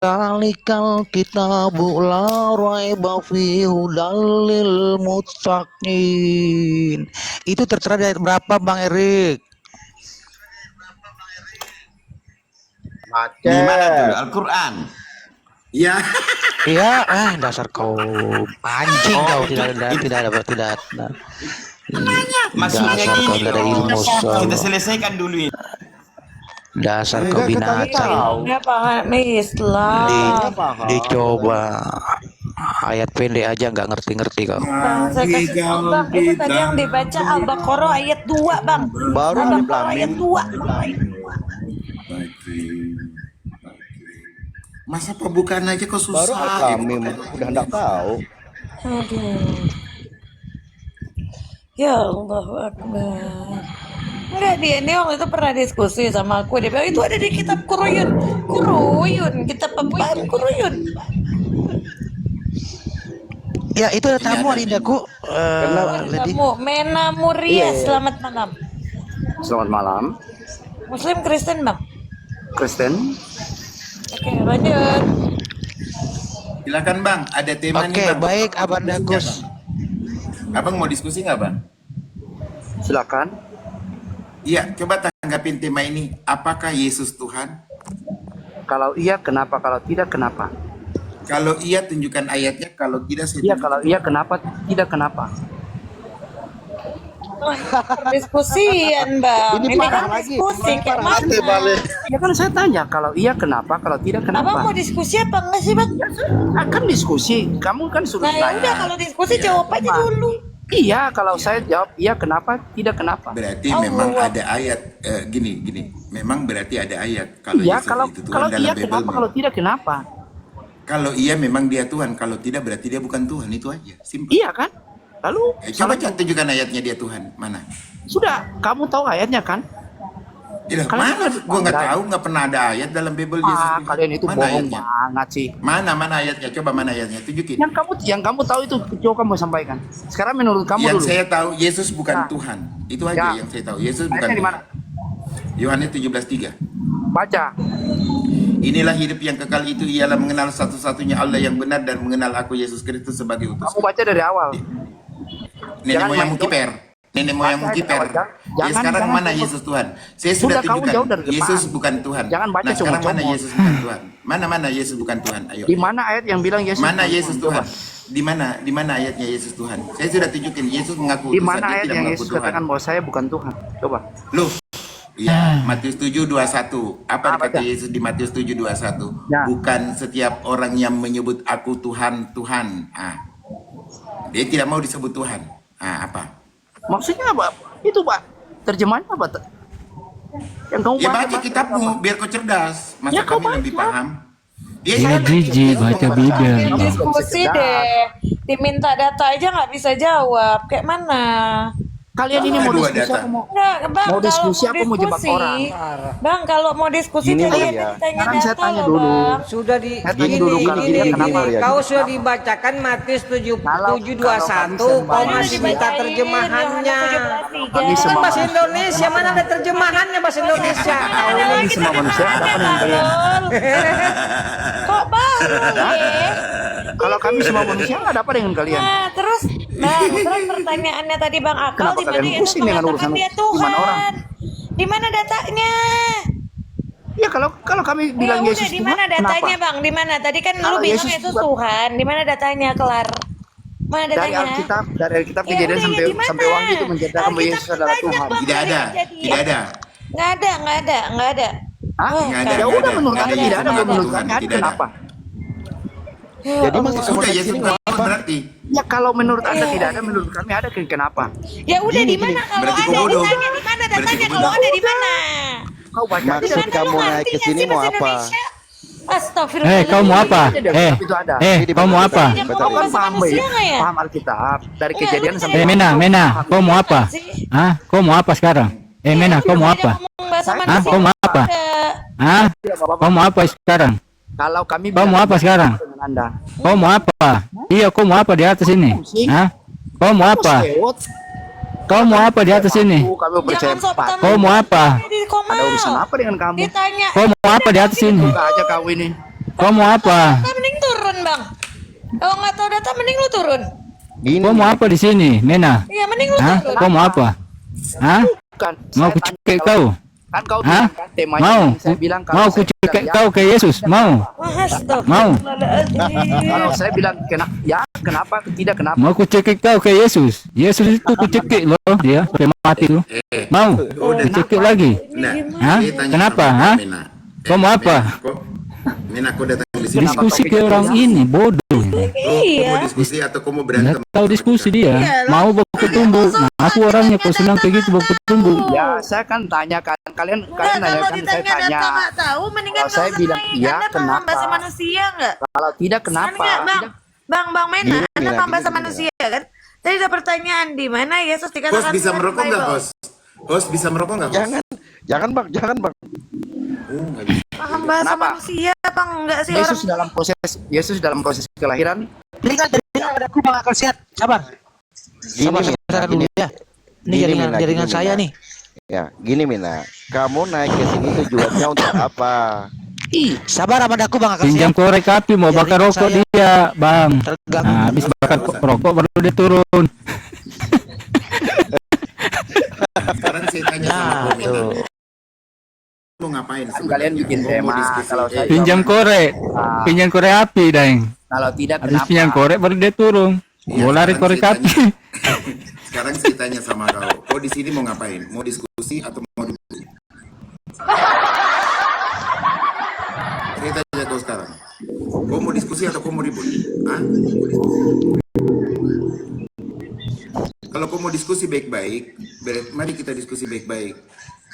Zalikal kitabu la raiba fihi hudal lil muttaqin. Itu tertera di ayat berapa, Bang Erik? Di mana tuh? Macet. Al-Quran. Ya. Iya, dasar kau anjing kau tidak ada. Maksudnya Dasar kau gini tidak ada loh. ilmu. Kita selesaikan dulu ini. Dasar kau binatang. Ya paham Islam. Dicoba ayat pendek aja nggak ngerti kau. Bang, saya kasih tahu, Bang, itu tadi yang dibaca Al-Baqarah ayat 2, Bang. Baru Al-Baqarah ayat 2. Masa pembukaan aja kok Baru susah. kami udah enggak tahu. Aduh. Ya Allah Akbar. Enggak, dia ini waktu itu pernah diskusi sama aku. Dia bilang itu ada di kitab Kuruyun. Kitab apa? Kuruyun. Ya itu ada tamu Arindaku. Kamu Mena Muria, selamat malam. Selamat malam, Muslim Kristen, Bang. Kristen. Oke, lanjut. Silakan Bang, ada tema nih Oke, Bang. baik Abang Dagus. Abang mau diskusi nggak Bang? Silakan. Iya, coba tanggapin tema ini. Apakah Yesus Tuhan? Kalau iya kenapa? Kalau tidak kenapa? Kalau iya tunjukkan ayatnya, kalau tidak saya Iya, tunjukkan. kalau iya kenapa? Tidak kenapa? Diskusian, Bang. Ini kan diskusi kayak mana? Ya kan saya tanya, kalau iya kenapa? Kalau tidak Abang kenapa? mau diskusi apa enggak sih, Bang? Akan diskusi. Kamu kan suruh Nah, ya tanya. udah kalau diskusi jawab aja dulu. Iya, kalau saya jawab iya kenapa? Tidak kenapa? Berarti Allah. memang ada ayat gini. Memang berarti ada ayat kalau Iya, Yesus kalau itu Tuhan kalau dalam iya Bible. kenapa? Kalau tidak kenapa? Kalau iya memang dia Tuhan, kalau tidak berarti dia bukan Tuhan, itu aja. Simpel. Iya kan? Lalu Coba tunjukkan ayatnya dia Tuhan. Mana? sudah, kamu tahu ayatnya kan? Ya, Kalian mana? harus Gua nggak pandai. tahu, nggak pernah ada ayat dalam Bible Yesus. Tuhan. Kalian itu Mana bohong ayatnya? banget sih. Mana ayatnya? Coba mana ayatnya? Tunjukin. Yang kamu tahu itu coba kamu sampaikan. Sekarang menurut kamu Yang dulu. saya tahu Yesus bukan Nah. Tuhan. Itu aja Ya. yang saya tahu. Yesus bukan Ayatnya di mana? Tuhan. Yohanes 17:3. Baca. Inilah hidup yang kekal itu ialah mengenal satu-satunya Allah yang benar dan mengenal aku Yesus Kristus sebagai utus. Kamu baca dari awal. Nenek Jangan moyang main kiper. Nenek moyangmu Baca kiper. aja, Ya sekarang jangan mana tunggu. Yesus Tuhan? Saya Sudah, sudah kamu tunjukkan. jauh dari depan. Yesus bukan Tuhan. Jangan baca Nah, sekarang mana comot-comot. Yesus bukan Tuhan? Mana Yesus bukan Tuhan? Ayo. Di mana ayat yang bilang Yesus? Mana bukan Yesus Tuhan? Di mana ayatnya Yesus Tuhan? Saya sudah tunjukin Yesus mengaku Di utusan, mana dia ayat tidak yang mengaku Yesus Tuhan. katakan bahwa saya bukan Tuhan? Coba. Loh. Iya, Matius 7:21. Apa Apa kata dah? Yesus di Matius 7:21? Ya. Bukan setiap orang yang menyebut aku Tuhan, Tuhan. Dia tidak mau disebut Tuhan. Apa? Maksudnya apa? Itu Pak. Terjemahannya apa? Yang kamu Ya baca Pak. kitabmu biar kau cerdas. Masa Ya, kau kami lebih baca. paham? Ya, Iya, saya jijik, baca Bible. Diskusi deh. Diminta data aja nggak bisa jawab. Kayak mana? Kalian ini mau Dua diskusi data. apa mau? Enggak, Bang, Mau kalau diskusi apa mau jebak orang? Bang, kalau mau diskusi Gini, tadi Bang, ada ya. ditanya Sekarang saya data tanya loh, dulu. Bang. Sudah di Tanya gini, dulu kalau gini, tidak gini. kenapa? Kau sudah dibacakan Matius 7:21, kau Mana masih minta dibacain, terjemahannya. Yohanes 17:3. Kami Itu kan semua bahasa Indonesia, mana ada terjemahannya bahasa Indonesia? Kau Ini ini semua manusia dapat dengan kalian. Kok baru ya? Kalau kami semua manusia nggak dapat dengan kalian. Nah, terus pertanyaannya tadi Bang Akal Kenapa di mana kalian Yesus pusing dengan mengatakan urusan dia iman orang? Tuhan? Di mana datanya? Ya kalau kami Ya bilang udah, Yesus di Tuhan, mana datanya kenapa? Bang? Di mana? Tadi kan Kalau lu bilang Yesus Yesus Tuhan. Tuhan. Di mana datanya? Kelar. Mana Dari datanya? Alkitab Ya kejadian udah, ya sampai di mana? sampai Wahyu itu menceritakan bahwa Alkitab Yesus adalah banyak, Tuhan. Bang, Tidak dari ada. kejadian. Tidak ada. Nggak ada. Hah? Oh, Nggak ada, Ya nggak udah ada. menurut Nggak kami ada tidak ada, Yesus menurut Tuhan, kami ada. tidak ada. Kenapa? Jadi masuk ke Sudah Yesus bukan Tuhan berarti. Ya kalau menurut Anda tidak ada, menurut kami ada. Kenapa? Ya udah Gini, di mana kalau berarti ada? kau bodoh. Ditanya di mana Berarti datanya? kau Kalau bodoh. ada di mana? Kau baca aja. Maksud kamu naik ke sini mau apa? Astagfirullah. Kau mau apa? Itu ada. Kau mau apa? Kau kan paham baik, ya? paham Alkitab dari Enggak, kejadian lu sampai Mena, kau mau apa? Hah? Kau mau apa sekarang? Mena, kau mau apa? Hah? Kau mau apa? Hah? Kau mau apa sekarang? Kalau kami Kau mau bilang apa sekarang? dengan Anda. Kau mau apa? Iya, kau mau apa di atas ini? Hah? Kau mau apa? Sewot. Kau mau apa di atas ini? Kami percaya Jangan sok Pak. pertama. Kau mau apa? Di Komal. Ada urusan apa dengan kamu? Ditanya. Kau mau apa di atas ini? Buka aja kau ini. Kau mau apa? Nah, mending turun bang. Kalau nggak tahu data mending lu turun. Gini, Kau mau apa di sini, Mena? Iya mending lu Hah? turun. Kau mau apa? Hah? Bukan. Mau Saya ku tanya cekik kalau- kau? Kan kau Hah? bilang kan temanya Mau? yang saya bilang kalau Mau ku saya bilang cekik ya, kau ke Yesus? Mau? Mau? Kalau saya bilang ya kenapa tidak kenapa? Mau ku cekik kau ke Yesus? Yesus itu ku cekik loh dia sampai mati tuh. Mau? Udah. Ku cekik lagi? Nah, Hah? saya tanya Kenapa? sama Hah? Mena. Kau mau apa? Mena, kau datang di sini. Diskusi ke orang ini bodoh ini. Kau mau diskusi atau kau mau berantem? Nggak tahu diskusi dia. Mau baku tumbuh. Nah, aku orangnya kok senang kayak gitu baku tumbuh. Ya saya kan tanya kan kalian Enggak, nanya kalau kan saya ditanya tanya. data nggak tahu, mendingan Kalau saya nggak usah bilang main. iya, Anda paham kenapa? bahasa manusia nggak? Kalau tidak Kan kenapa? nggak, bang? Bang Mena, Gini, Anda Mina, paham bahasa gini, manusia kan? Tadi ada pertanyaan di mana Yesus Host dikatakan bisa Tuhan merokok nggak, Bible? host? Host bisa merokok nggak, host? jangan bang, jangan bang. Oh, nggak bisa. Paham bahasa Kenapa? manusia bang? Enggak sih Yesus dalam proses kelahiran. Dengar ada aku bang akal sehat. Sabar. Gini, Sabar Mina, sebentar dulu gini. ya. Ini Gini, jaringan Mina, jaringan gini, saya Mina. nih. Ya, gini Mina, kamu naik ke sini tujuannya untuk apa? Sabar sama aku bang akal Pinjam sehat. korek api mau bakar Jaringan rokok saya dia, Bang. terganggu. Nah, habis bakar rokok baru dia turun. Sekarang saya tanya sama Nah, kau, Mena. tuh. Mau ngapain Kan sebenarnya? kalian bikin Kau mau tema. diskusi? Kalau saya Pinjam korek. Pinjam korek api, Deng. kalau tidak Habis kenapa? pinjam korek baru dia turun. Iya, Mau lari sekarang korek saya api. tanya- Sekarang saya tanya sama kau. Kau di sini mau ngapain? Mau diskusi atau mau ribut? Saya tanya kau sekarang. Kau mau diskusi atau kau mau ribut? Hah? Kalau kau mau diskusi baik-baik, mari kita diskusi baik-baik.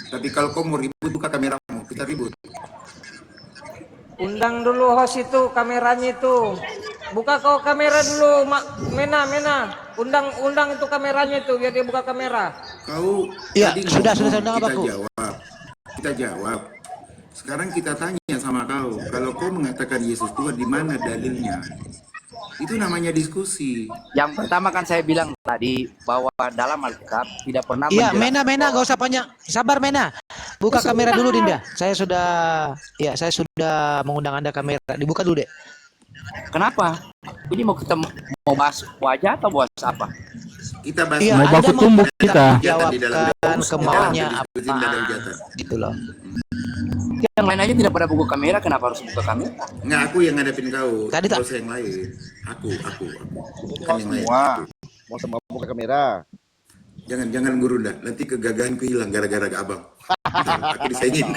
Tapi kalau kau mau ribut, buka kameramu, kita ribut. Undang dulu host itu kameranya itu. Buka kau kamera dulu, Mena. Undang itu kameranya itu biar dia buka kamera. Kau Iya, tadi sudah ngomong, undang kita aku. jawab. Kita jawab. Sekarang kita tanya sama kau, kalau kau mengatakan Yesus Tuhan, di mana dalilnya? Itu namanya diskusi. Yang pertama kan saya bilang tadi bahwa dalam Alkitab tidak pernah Iya, menjelaskan Mena, gak usah panjang. Sabar, Mena. Buka kamera dulu, Dinda. Saya sudah mengundang Anda kamera. Dibuka dulu, Dek. kenapa. Ini kita mau bahas wajah atau bahas apa? Kita bahas Iya, Mau Anda baku mau tumbuh kita. jawabkan kemauannya diskusi, tidak ada apa. hujatan. Gitu loh. Yang lain aja tidak pada buka kamera, kenapa harus buka kamera? Nggak, aku yang ngadepin kau. Tadi tak- Kau yang lain. Aku. Bukan Kau yang lain. semua Aku. mau sama buka kamera. Jangan guru dah. Nanti kegagahanku hilang gara-gara ke abang. Aku disaingin.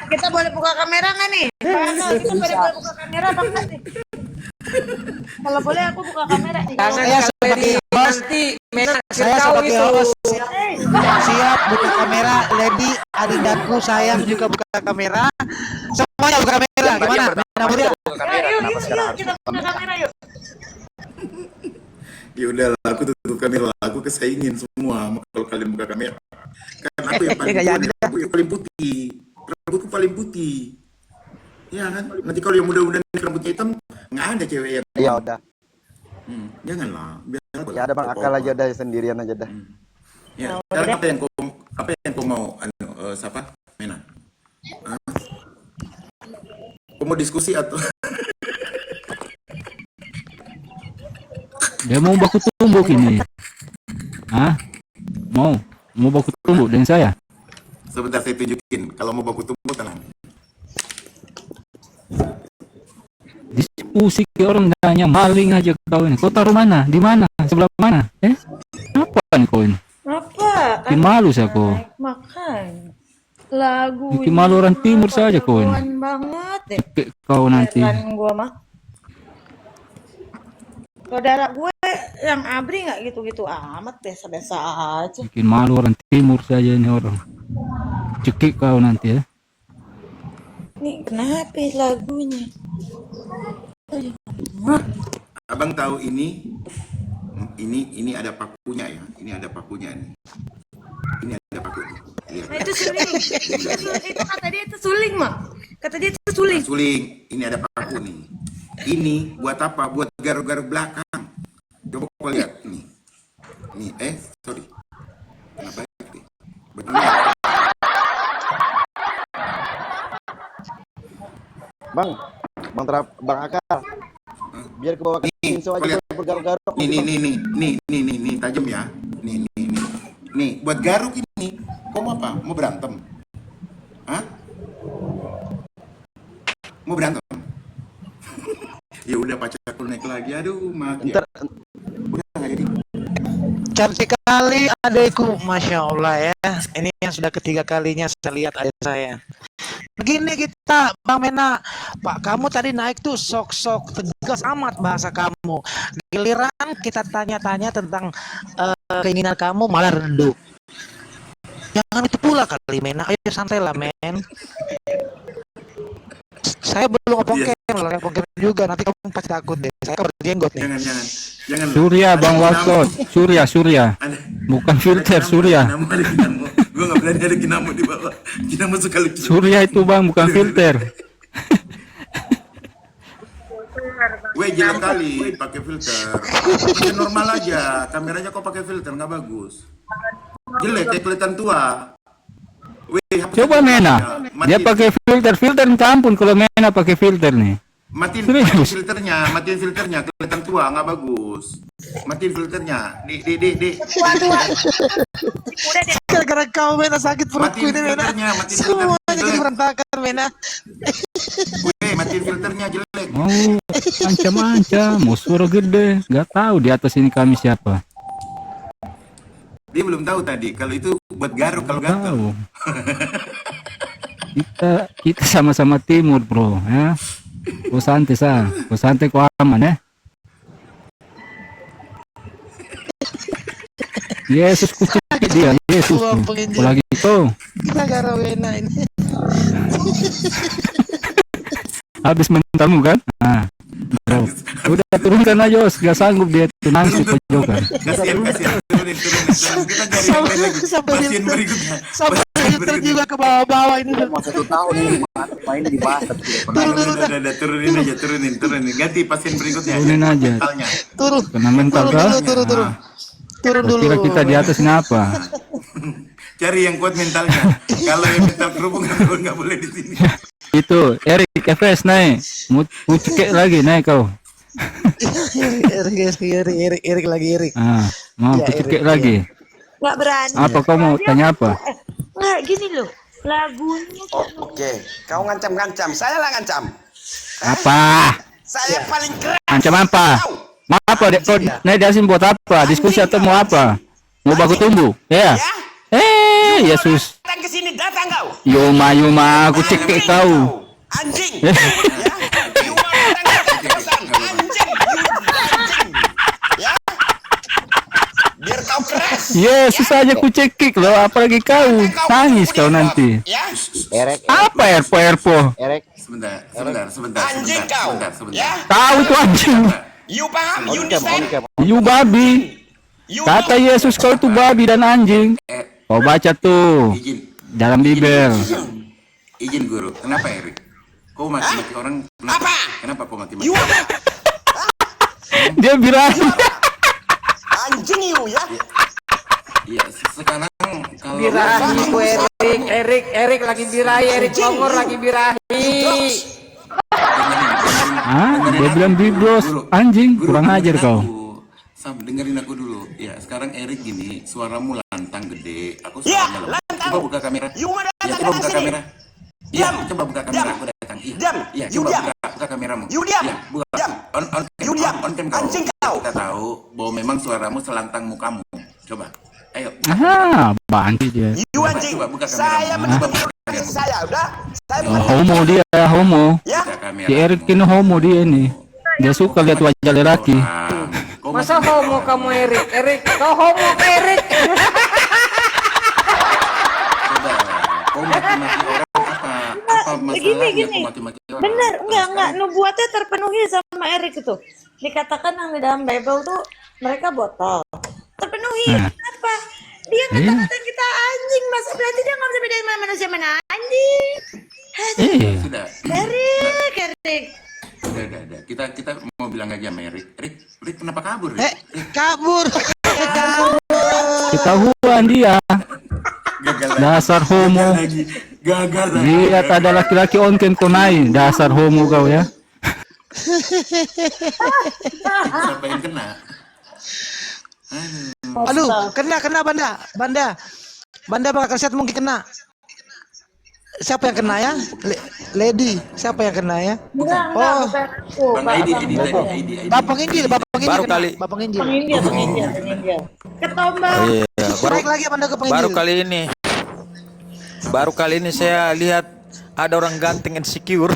Kita boleh buka kamera nggak nih? Kita boleh buka kamera apa enggak nih? Kalau boleh aku buka kamera nih. Jangan Saya sebagai host, nanti Mena saya tahu sebagai itu. host siap buka kamera. Lady Adindaku sayang juga buka kamera. Semuanya buka kamera. Gimana? Mena Mulia? Buka kamera, Yuk, kenapa sekarang harus kita buka buka kamera? kamera yuk. Ya udahlah, aku tutup kamera. Aku kesaingin semua kalau kalian buka kamera. Karena aku yang paling putih, aku yang paling putih. Rambutku paling putih. Ya kan? Nanti kalau yang muda-muda rambutnya hitam, nggak ada cewek yang. Ya udah. Janganlah. Biar Ya ada bang akal aja dah sendirian aja dah. Ya, sekarang apa yang kau mau siapa? Mena. Hah? Kau mau diskusi atau Dia mau baku tumbuh ini. Hah? Mau baku tumbuh dengan saya. sebentar saya tunjukin. Kalau mau baku tumbuh tenang. Diskusi ke orang tanya maling aja kau ini. Kau taruh mana? Di mana? Sebelah mana? Apa nih kau ini? Apa? Bikin malu saya kau. Makan. Lagu Bikin malu orang timur saja kau ini. jagoan banget deh. Kayak kau nanti. Heran gua mah. Saudara gue yang abri nggak gitu-gitu amat, biasa-biasa aja. Bikin malu orang timur saja ini orang. Cekik kau nanti ya. Nih kenapa lagunya? Abang tahu ini ada pakunya ya. Ini ada pakunya nih. Ini ada pakunya. Lihat. Nah, itu suling. Itu kata dia itu suling mah. Kata dia itu suling. Suling, ini ada paku nih. Ini buat apa? Buat garuk-garuk belakang. Coba kau lihat nih. Nih, sorry. Kenapa ya? Bang, Bang Akal, biar ke bawah ke Sinso aja lihat. buat bergaruk-garuk. Nih, tajam ya. Nih, buat garuk ini. Kau mau apa? Mau berantem? Hah? Mau berantem? Ya udah pacarku naik lagi. Aduh, mati. Ntar, Udah nggak jadi. Cantik kali adekku, masya Allah ya. Ini yang sudah ketiga kalinya saya lihat adek saya. Begini kita, Bang Mena, Pak, kamu tadi naik tuh sok-sok tegas amat bahasa kamu. Giliran kita tanya-tanya tentang keinginan kamu malah redup. Jangan itu pula kali Mena, ayo santai lah men. Saya belum ngomong juga, nanti kamu pasti takut deh. Saya berjenggot nih. Jangan. Surya Bang Wasot, Surya. Bukan filter Surya. Gue nggak berani ada kinamo di bawah. Kinamo sekali. Surya itu Bang, bukan filter. Weh, jelek kali pakai filter. Pakai normal aja. Kameranya kok pakai filter nggak bagus. Jelek kayak kelihatan tua. Weh, Coba Mena, dia pakai filter campur kalau Mena pakai filter nih. Matiin Serius? filternya kelihatan tua nggak bagus. Matiin filternya. Di. Gara-gara kau Mena sakit perutku Matiin ini Mena. filternya, matiin Semuanya filternya. jadi berantakan Mena. Weh, matiin filternya jelek. Mau ancam-ancam, mau suara gede, nggak tahu di atas ini kami siapa. Dia belum tahu tadi kalau itu buat garuk kalau gatel. Tahu. Kita sama-sama timur bro, ya. Kau santai kau aman ya. Yesus kucing dia, Yesus. Lagi kau. Gara-gara Mena ini. Habis mentamu kan? Nah, bro. Udah turunkan aja, Os. Gak sanggup dia tunang di pojokan. Kasihan. Turunin. Kita cari yang lain lagi. Pasien berikutnya. Sampai filter juga ke bawah-bawah ini. Mau 1 tahun ini main dibahas tapi Udah, turunin. Ganti pasien berikutnya. Turunin aja. Mentalnya. Turun. Kena mental kah? Turun. Turun Kau dulu. kira kita di atas ngapa? Cari yang kuat mentalnya. Kalau yang mental kerupuk nggak boleh di sini. Itu Erik FS naik. Mau cekek lagi naik kau. Erik lagi. Ah, mau Ya, cekek Erik, lagi. Nggak berani. Apa kau mau tanya apa? Nggak gini loh. Lagunya Oke, kau ngancam-ngancam, saya lah ngancam. Apa? Saya paling keras. Ancam apa? Mau apa? Kau naik di sini buat apa? Diskusi atau mau apa? Mau baku tumbuh? Ya. Yesus. Datang ke sini, datang kau. Yuma, aku cekek kau. Anjing. Ya. You mau datang ke kosan, anjing. Ya. Biar kau keras. Yesus aja ku cekik loh, apalagi kau. Tangis kau nanti. Ya. Erek, Apa Erpo? Erek, Sebentar. Anjing kau. Ya. Tahu itu anjing. You paham? You Oncam, understand? You babi. You Kata Yesus kau itu babi dan anjing. Kau baca tuh Izin dalam Bible. guru. Kenapa Erik? Kau maki-maki orang. Kenapa kau maki-maki? You apa? Dia bilang Anjing you ya. Iya, sekarang kalau Birahi ku Erik lagi birahi, Erik Bongor lagi birahi. dia bilang biblos anjing, kurang ajar kau. Sam, dengerin aku dulu. Ya, sekarang Erik gini, suaramu lantang gede. Aku Ya, suaranya lemah. lantang. Coba buka kamera. You mau datang Ya, ke coba buka sini. kamera. Iya, Diam. coba buka kamera. Aku datang. Iya. Diam. Iya, You coba diam. buka kameramu. You diam. Iya, buka. Diam. On You diam. cam kau. Anjing kau. Kita tahu bahwa memang suaramu selantang mukamu. Coba. Ayo. Banti dia. You anjing. Coba buka kamera. Saya Coba menurut buka kamera. saya udah. Saya bukan Homo dia, homo. ya. Buka kamera. Si Erik ini homo dia ini. Dia suka lihat wajah lelaki. Kau Masa homo kamu Erik? Kau homo Erik? Coba, kau mati-mati orang apa? Apa masalahnya gini. kau mati-mati orang? Bener, enggak nubuatnya terpenuhi sama Erik itu. Dikatakan yang di dalam Bible tuh mereka botol. Terpenuhi. Kenapa? Dia ngata-ngatain kita anjing, mas. Berarti dia nggak bisa bedain mana manusia mana anjing. Sudah. Erik. Udah. Kita mau bilang aja sama Erik. Erik kenapa kabur? Erik? Kabur. Ketahuan dia. Gagal lagi. Dasar homo. Gagal lagi. Lihat ada laki-laki onken kau naik. Dasar homo kau ya. Siapa yang kena? Aduh, kena Banda bakal set mungkin kena. Siapa yang kena ya? Lady, siapa yang kena ya? Enggak, Oh, bukan aku. Bang Aidi tadi, Aidi. Bapak Injil Baru kena. kali. Bapak Injil. Penginjil. Ketombak. Iya, Naik lagi Banda ke baru penginjil. kali ini saya lihat ada orang ganteng insecure.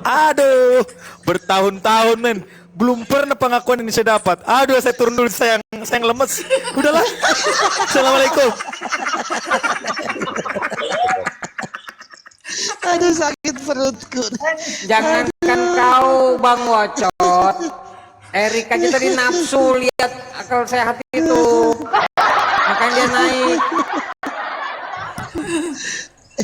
Aduh, bertahun-tahun men, belum pernah pengakuan ini saya dapat. Aduh, saya turun dulu, sayang lemes. Udahlah. Assalamualaikum. Aduh, sakit perutku. Jangankan kau Bang Wocot, Erik aja tadi nafsu lihat akal sehat itu, makanya dia naik.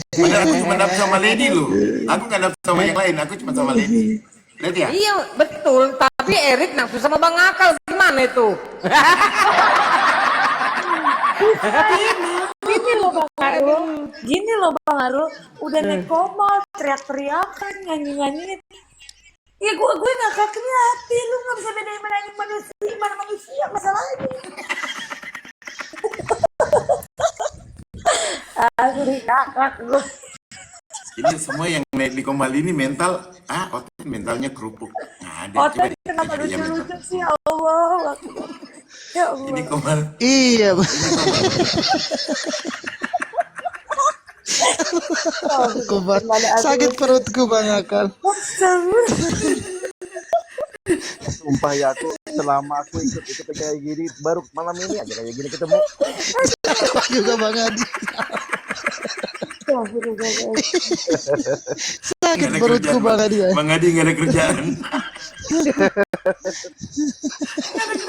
Padahal aku cuma dapet sama Lady loh. Aku nggak dapet sama yang lain, aku cuma sama Lady. Lihat ya? Iya betul, tapi Erik nafsu sama Bang Akal, gimana itu? Gini loh Bang Arul, udah naik koma, teriak-teriakan, nyanyi-nyanyi. Ya gue ngakaknya hati, lu nggak bisa bedain mana yang manusia, mana manusia masalahnya. Aku ngakak gue. Ini semua yang naik di Komal ini mental, otot mentalnya kerupuk. Nah, ada Otak kenapa lucu-lucu sih, ya Allah. Ya Allah. Ini Komal. Iya, sakit perutku Bang Akal. Sumpah ya, aku selama aku ikut kayak gini, baru malam ini aja kayak gini ketemu. Juga Bang Adi. Sakit perutku Bang Adi ya. Bang Adi nggak ada kerjaan.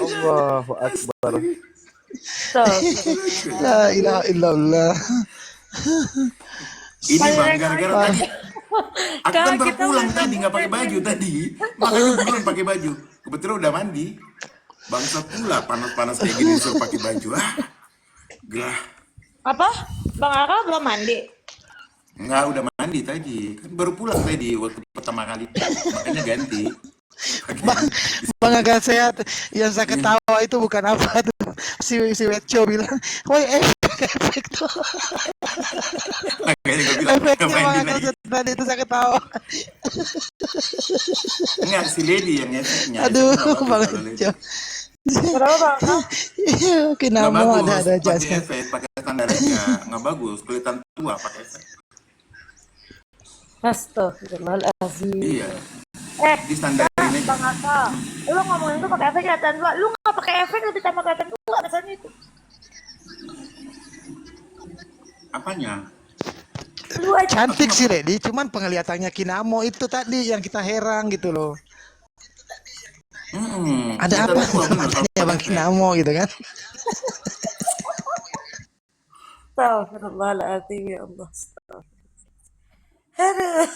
Allahu Akbar. La ilaha illallah. Ini Bang, gara-gara tadi aku kan baru pulang tadi, nggak pakai baju tadi. Makanya belum pakai baju. Kebetulan udah mandi. Bangsa pula panas-panas kayak gini disuruh pakai baju. Gerah. Apa? Bang Akal belum mandi? Enggak, udah mandi tadi. Kan baru pulang tadi waktu pertama kali. Makanya ganti. Bang Akal sehat. Yang saya ketawa itu bukan apa tuh. Si Weco bilang, woi efek tuh. Makanya gue bilang, Efeknya ngapain Bang Akal dinaikin? tadi itu saya ketawa. Enggak, si Lady yang efeknya. Aduh, Efeknya Bang bagus kalau Lady. Weco. Kenapa Bang Akal? Iya, Nggak kenapa bagus, ada pakai jasnya. efek, pakai standar aja. Nggak bagus, kelihatan tua pakai efek. Astagfirullahaladzim. Iya, di standar ini. Bang Akal, lu ngomongin itu pakai efek kelihatan tua. Lu nggak pakai efek lebih tambah kelihatan tua rasanya itu. Apanya? Lu aja. Cantik sih Lady, cuman penglihatannya Kinamo itu tadi yang kita heran gitu loh. Ada apa ya Bang Kinamo gitu kan? Astagfirullahaladzim ya Allah. Aduh.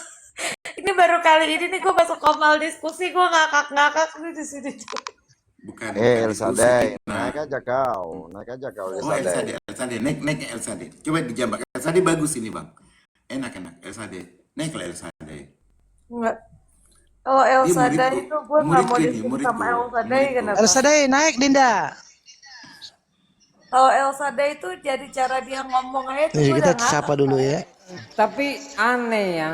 Ini baru kali ini nih gue masuk Komal diskusi, gue ngakak-ngakak nih di sini. Bukan. Elsa Day, Nah. naik aja kau Oh, Elsa Day. Naik Elsa Day. Coba dijambak. Elsa Day bagus ini Bang. Enak. Elsa Day. Naiklah Elsa Day. Enggak. Kalau Elsa muridku. Day itu gue nggak mau Muridku ini, diskusi muridku. sama Elsa Day, Muridku. kenapa? Elsa Day naik Dinda. Kalau Elsa Day itu jadi cara dia ngomong aja tuh Nih, gue kita udah ngakak. sapa dulu ya. Tapi aneh ya.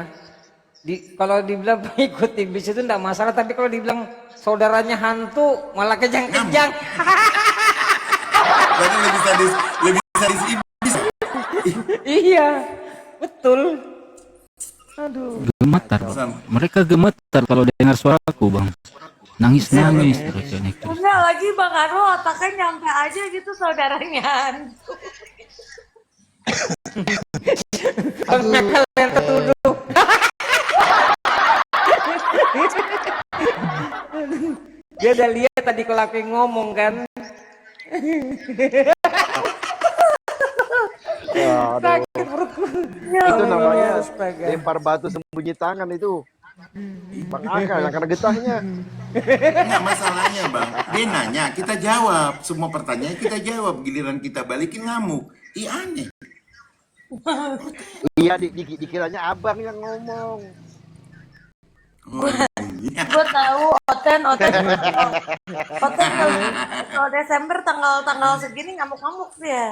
Kalau dibilang pengikut iblis itu enggak masalah, tapi kalau dibilang saudaranya hantu malah kejang-kejang. Berarti lebih sadis iblis. Iya, betul. Aduh. Gemetar. Mereka gemetar kalau dengar suaraku, Bang. Nangis-nangis terus ya nih. Enggak lagi Bang Arul otaknya nyampe aja gitu saudaranya hantu. Bang Akal yang tertuduh. Dia udah lihat tadi kalau aku yang ngomong kan. Aduh, Sakit perutku. itu namanya Astaga. lempar batu sembunyi tangan itu. Bang Aka yang kena getahnya. Enggak masalahnya bang, dia nanya kita jawab, semua pertanyaan kita jawab, giliran kita balikin ngamuk. Ih aneh. Iya, dikiranya abang yang ngomong. Oh, iya. Gue tahu Oten kalau Desember tanggal segini ngamuk-ngamuk sih ya.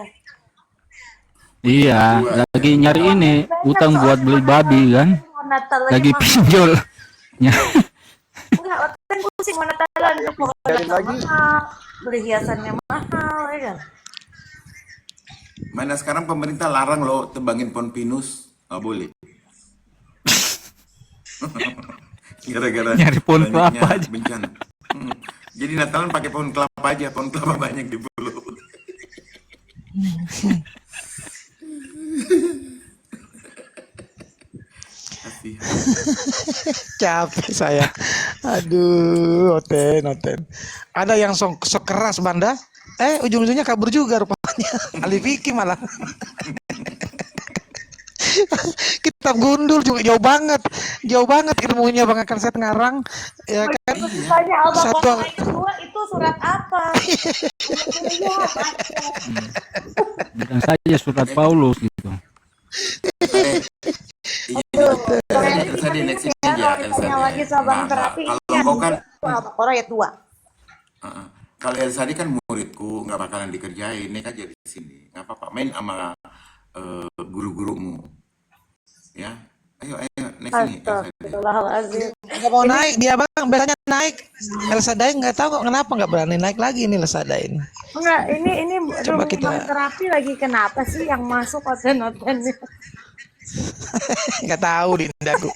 Iya, lagi nyari ini utang buat beli babi kan, Mau Natal lagi mahal. pinjol. Ya. Enggak, Oten pusing mau Natalan pokoknya Cari lagi. mahal, beli hiasannya mahal ya kan. Mana sekarang pemerintah larang loh tebangin pohon pinus, nggak boleh. Gara-gara Nyari pohon banyaknya kelapa aja. bencana. Jadi Natalan pakai pohon kelapa aja, pohon kelapa banyak di pulau. Kasihan. Capek saya. Aduh, Oten. Ada yang sok keras Banda. Ujung-ujungnya kabur juga rupanya. Ali Vicky malah. Kitab gundul juga jauh banget ilmunya Bang Akan Set ngarang, ya kan? Tanya Abang Satu Kota yang kedua itu surat apa? Bukan saja surat Paulus gitu. Elsa di next ini aja, Elsa. Lagi sabang terapi. Kalau kau kan, Al-Baqarah ayat 2. kalau Elsa ini kan muridku, nggak bakalan dikerjain, nih aja di sini, nggak apa-apa, main sama guru-gurumu, ya. Ayo, next ini, Elsa. Astagfirullahaladzim. nggak mau naik dia Bang, biasanya naik. Elsa Daeng nggak tahu kok kenapa nggak berani naik lagi ini Elsa Daeng. Enggak, ini Coba room kita- bang terapi lagi kenapa sih yang masuk Oten-Oten? Nggak tahu Dindaku.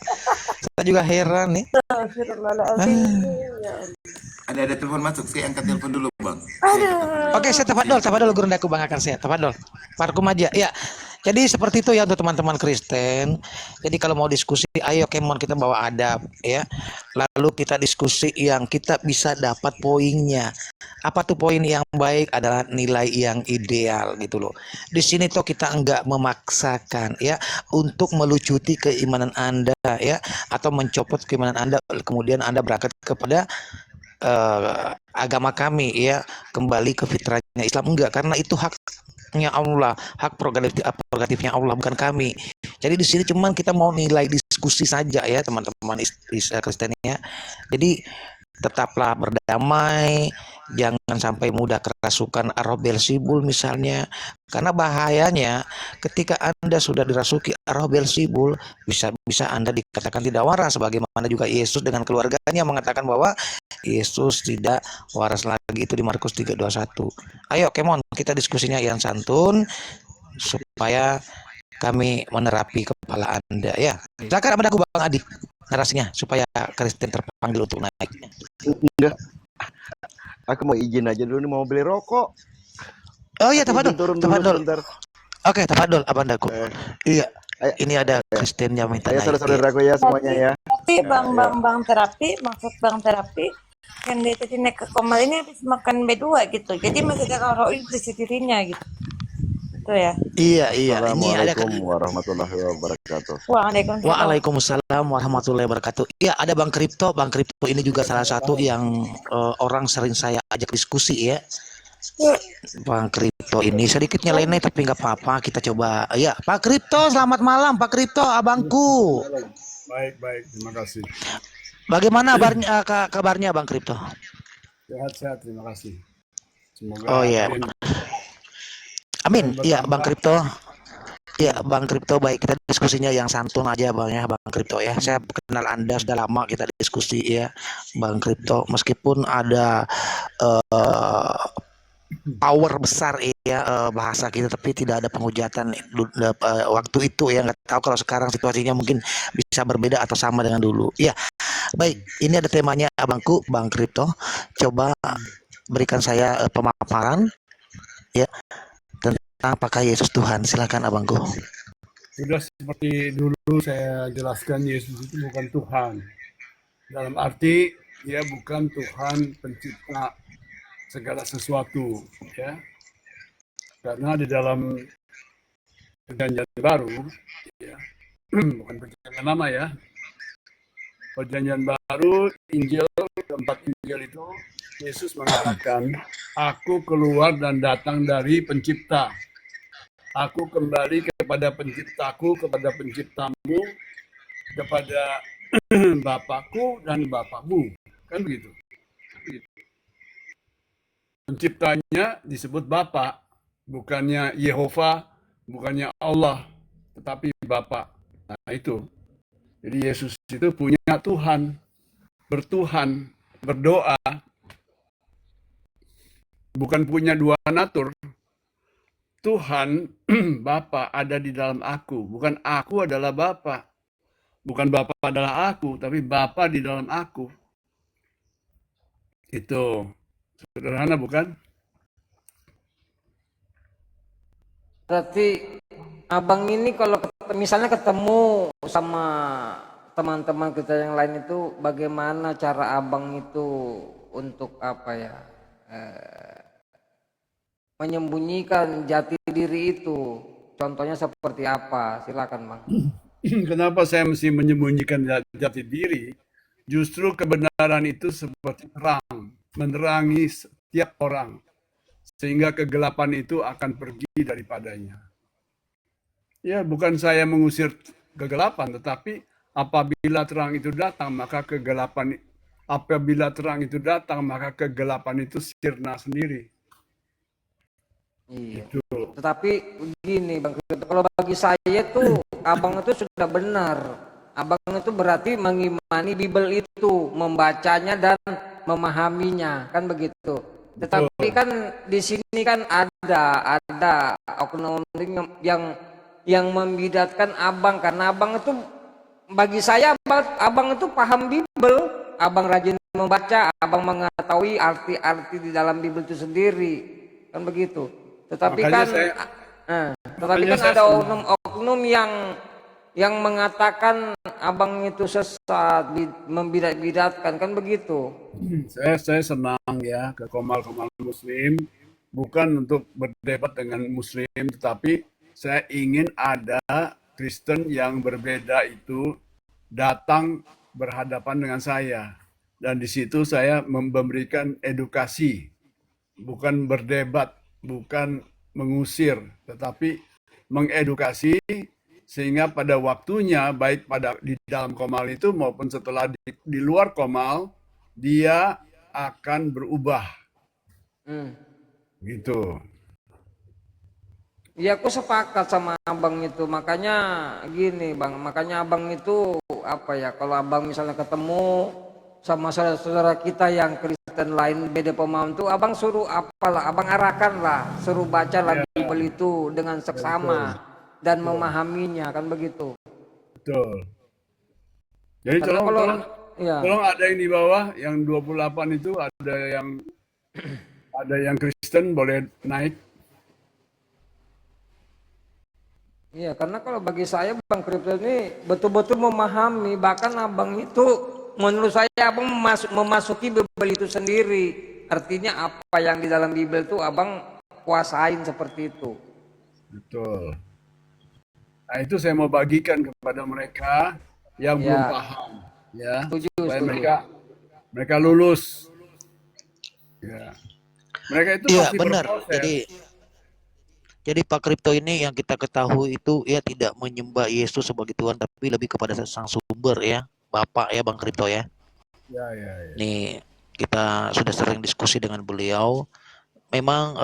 Saya juga heran nih. Astagfirullahaladzim. Ya Allah. Ada telepon masuk, saya angkat telepon dulu, Bang. Oke, saya tafadol guru Daku Bang Akan Set. Tafadol. Parkum aja. Ya. Jadi seperti itu ya untuk teman-teman Kristen. Jadi kalau mau diskusi, ayo Kemon kita bawa adab ya. Lalu kita diskusi yang kita bisa dapat poinnya. Apa tuh poin yang baik adalah nilai yang ideal gitu loh. Di sini tuh kita enggak memaksakan ya untuk melucuti keimanan Anda ya atau mencopot keimanan Anda kemudian Anda berangkat kepada agama kami ya, kembali ke fitrahnya Islam, enggak, karena itu haknya Allah, hak prerogatifnya Allah, bukan kami. Jadi di sini cuman kita mau nilai diskusi saja ya teman-teman Kristen ya. Jadi tetaplah berdamai, jangan sampai mudah kerasukan arwah Belzebul misalnya, karena bahayanya ketika Anda sudah dirasuki arwah Belzebul, bisa Anda dikatakan tidak waras, sebagaimana juga Yesus dengan keluarganya mengatakan bahwa Yesus tidak waras lagi, itu di Markus 3:21. Ayo Kemon, kita diskusinya yang santun supaya kami menerapi kepala Anda ya. Silakan ada Bang Adi narasinya supaya Kristen terpanggil untuk naik. Enggak. Aku mau izin aja dulu nih, mau beli rokok. Oh iya, Turun tafadol. sebentar. Oke, tafadol Abandaku. Iya. Ayo. Ini ada Kristen yang minta Ya naik. saudara-saudaraku ya semuanya ya. Tapi bang terapi, maksud bang terapi kan dia tadi naik ke komal ini habis makan B2 gitu. Jadi masih ada kalau itu dirinya gitu. Itu ya. Iya. Ini ada Assalamualaikum warahmatullahi wabarakatuh. Waalaikumsalam. Waalaikumsalam warahmatullahi wabarakatuh. Iya, ada Bang Kripto. Bang Kripto ini juga salah satu yang orang sering saya ajak diskusi ya. Bang Kripto ini sedikit nyeleneh tapi nggak apa-apa, kita coba. Ya, Pak Kripto, selamat malam Pak Kripto, abangku. Baik, terima kasih. Bagaimana kabarnya Bang Kripto? Sehat-sehat, terima kasih. Semoga Oh iya. Amin. Iya, Bang Kripto. Ya, Bang Kripto, baik, kita diskusinya yang santun aja Bang ya, Bang Kripto ya. Saya kenal Anda sudah lama, kita diskusi ya, Bang Kripto. Meskipun ada power besar ya bahasa kita, tapi tidak ada penghujatan waktu itu ya. Nggak tahu kalau sekarang situasinya mungkin bisa berbeda atau sama dengan dulu. Ya, baik. Ini ada temanya abangku, Bang Kripto. Coba berikan saya pemaparan ya tentang apakah Yesus Tuhan. Silakan abangku. sudah seperti dulu saya jelaskan, Yesus itu bukan Tuhan. Dalam arti dia bukan Tuhan pencipta segala sesuatu, ya. Karena di dalam perjanjian baru, ya, bukan perjanjian lama ya, Perjanjian Baru, Injil, keempat Injil itu, Yesus mengatakan, aku keluar dan datang dari pencipta. Aku kembali kepada penciptaku, kepada penciptamu, kepada Bapakku dan Bapakmu. Kan begitu. Penciptanya disebut Bapa, bukannya Yehova, bukannya Allah, tetapi Bapa. Nah itu. Jadi Yesus itu punya Tuhan, bertuhan, berdoa, bukan punya dua natur. Tuhan, Bapa ada di dalam aku, bukan aku adalah Bapa. Bukan Bapa adalah aku, tapi Bapa di dalam aku. Itu sederhana bukan? Berarti abang ini kalau misalnya ketemu sama teman-teman kita yang lain itu, bagaimana cara abang itu untuk apa ya, menyembunyikan jati diri itu? Contohnya seperti apa? Silakan bang. Kenapa saya mesti menyembunyikan jati diri? Justru kebenaran itu seperti terang, menerangi setiap orang, sehingga kegelapan itu akan pergi daripadanya. Ya, bukan saya mengusir kegelapan, tetapi apabila terang itu datang, maka kegelapan itu sirna sendiri. Iya. Itu. Tetapi begini bang, kalau bagi saya tuh abang itu sudah benar. Abang itu berarti mengimani Bible itu, membacanya dan memahaminya, kan begitu. Tetapi kan di sini kan ada oknum yang membidatkan abang, karena abang itu, bagi saya abang itu paham Bible, abang rajin membaca, abang mengetahui arti-arti di dalam Bible itu sendiri, kan begitu. Tetapi Makanya kan ada oknum yang mengatakan abang itu sesat, membidat-bidatkan, kan begitu. Saya senang ya ke komal-komal Muslim, bukan untuk berdebat dengan Muslim, tetapi saya ingin ada Kristen yang berbeda itu datang berhadapan dengan saya, dan di situ saya memberikan edukasi, bukan berdebat, bukan mengusir, tetapi mengedukasi, sehingga pada waktunya, baik di dalam komal itu maupun setelah di luar komal, dia akan berubah. Gitu. Ya aku sepakat sama abang itu, makanya gini bang, makanya abang itu apa ya, kalau abang misalnya ketemu sama saudara-saudara kita yang Kristen lain beda pemahaman tuh, abang suruh apalah, abang arahkan lah, suruh baca lah Bible itu dengan seksama dan memahaminya, kan begitu. Betul. Jadi Karena tolong ya, ada yang di bawah, yang 28 itu ada yang Kristen boleh naik. iya, karena kalau bagi saya bang Kripto ini betul-betul memahami, bahkan abang itu menurut saya abang memasuki Bible itu sendiri. Artinya apa yang di dalam Bible itu abang kuasain seperti itu. Betul. Nah, itu saya mau bagikan kepada mereka yang belum paham, ya, supaya mereka lulus. Ya. Mereka itu pasti benar. berproses. Jadi Pak Kripto ini yang kita ketahui itu ya tidak menyembah Yesus sebagai Tuhan, tapi lebih kepada sang sumber ya, Bapak ya Bang Kripto ya. Ya. Nih kita sudah sering diskusi dengan beliau. Memang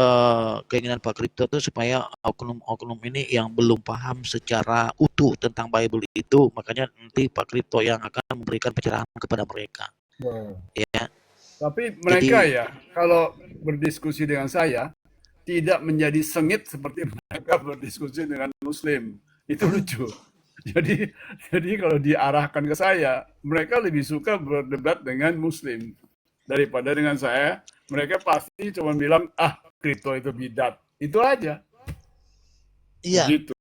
keinginan Pak Kripto itu supaya oknum-oknum ini yang belum paham secara utuh tentang Bible itu, makanya nanti Pak Kripto yang akan memberikan pencerahan kepada mereka. Ya. Tapi mereka kalau berdiskusi dengan saya tidak menjadi sengit seperti mereka berdiskusi dengan Muslim. Itu lucu. Jadi kalau diarahkan ke saya, mereka lebih suka berdebat dengan Muslim daripada dengan saya. Mereka pasti cuma bilang, Kripto itu bidat. Itu aja. Iya. Gitu.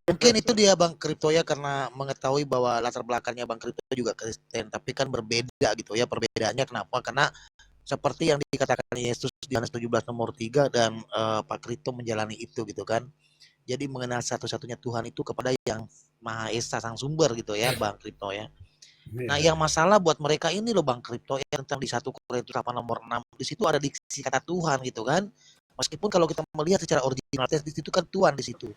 Mungkin itu dia Bang Kripto ya, karena mengetahui bahwa latar belakangnya Bang Kripto juga Kristen, tapi kan berbeda gitu ya. Perbedaannya kenapa? Karena seperti yang dikatakan Yesus di Yohanes 17 nomor 3 dan Pak Kripto menjalani itu gitu kan. Jadi mengenal satu-satunya Tuhan itu kepada yang Maha Esa, sang sumber gitu ya Bang Kripto ya. Nah, Iya. yang masalah buat mereka ini loh Bang Kripto yang tentang di 1 Korintus 8 nomor 6. Di situ ada diksi kata Tuhan gitu kan. Meskipun kalau kita melihat secara originalitas di situ kan Tuhan di situ.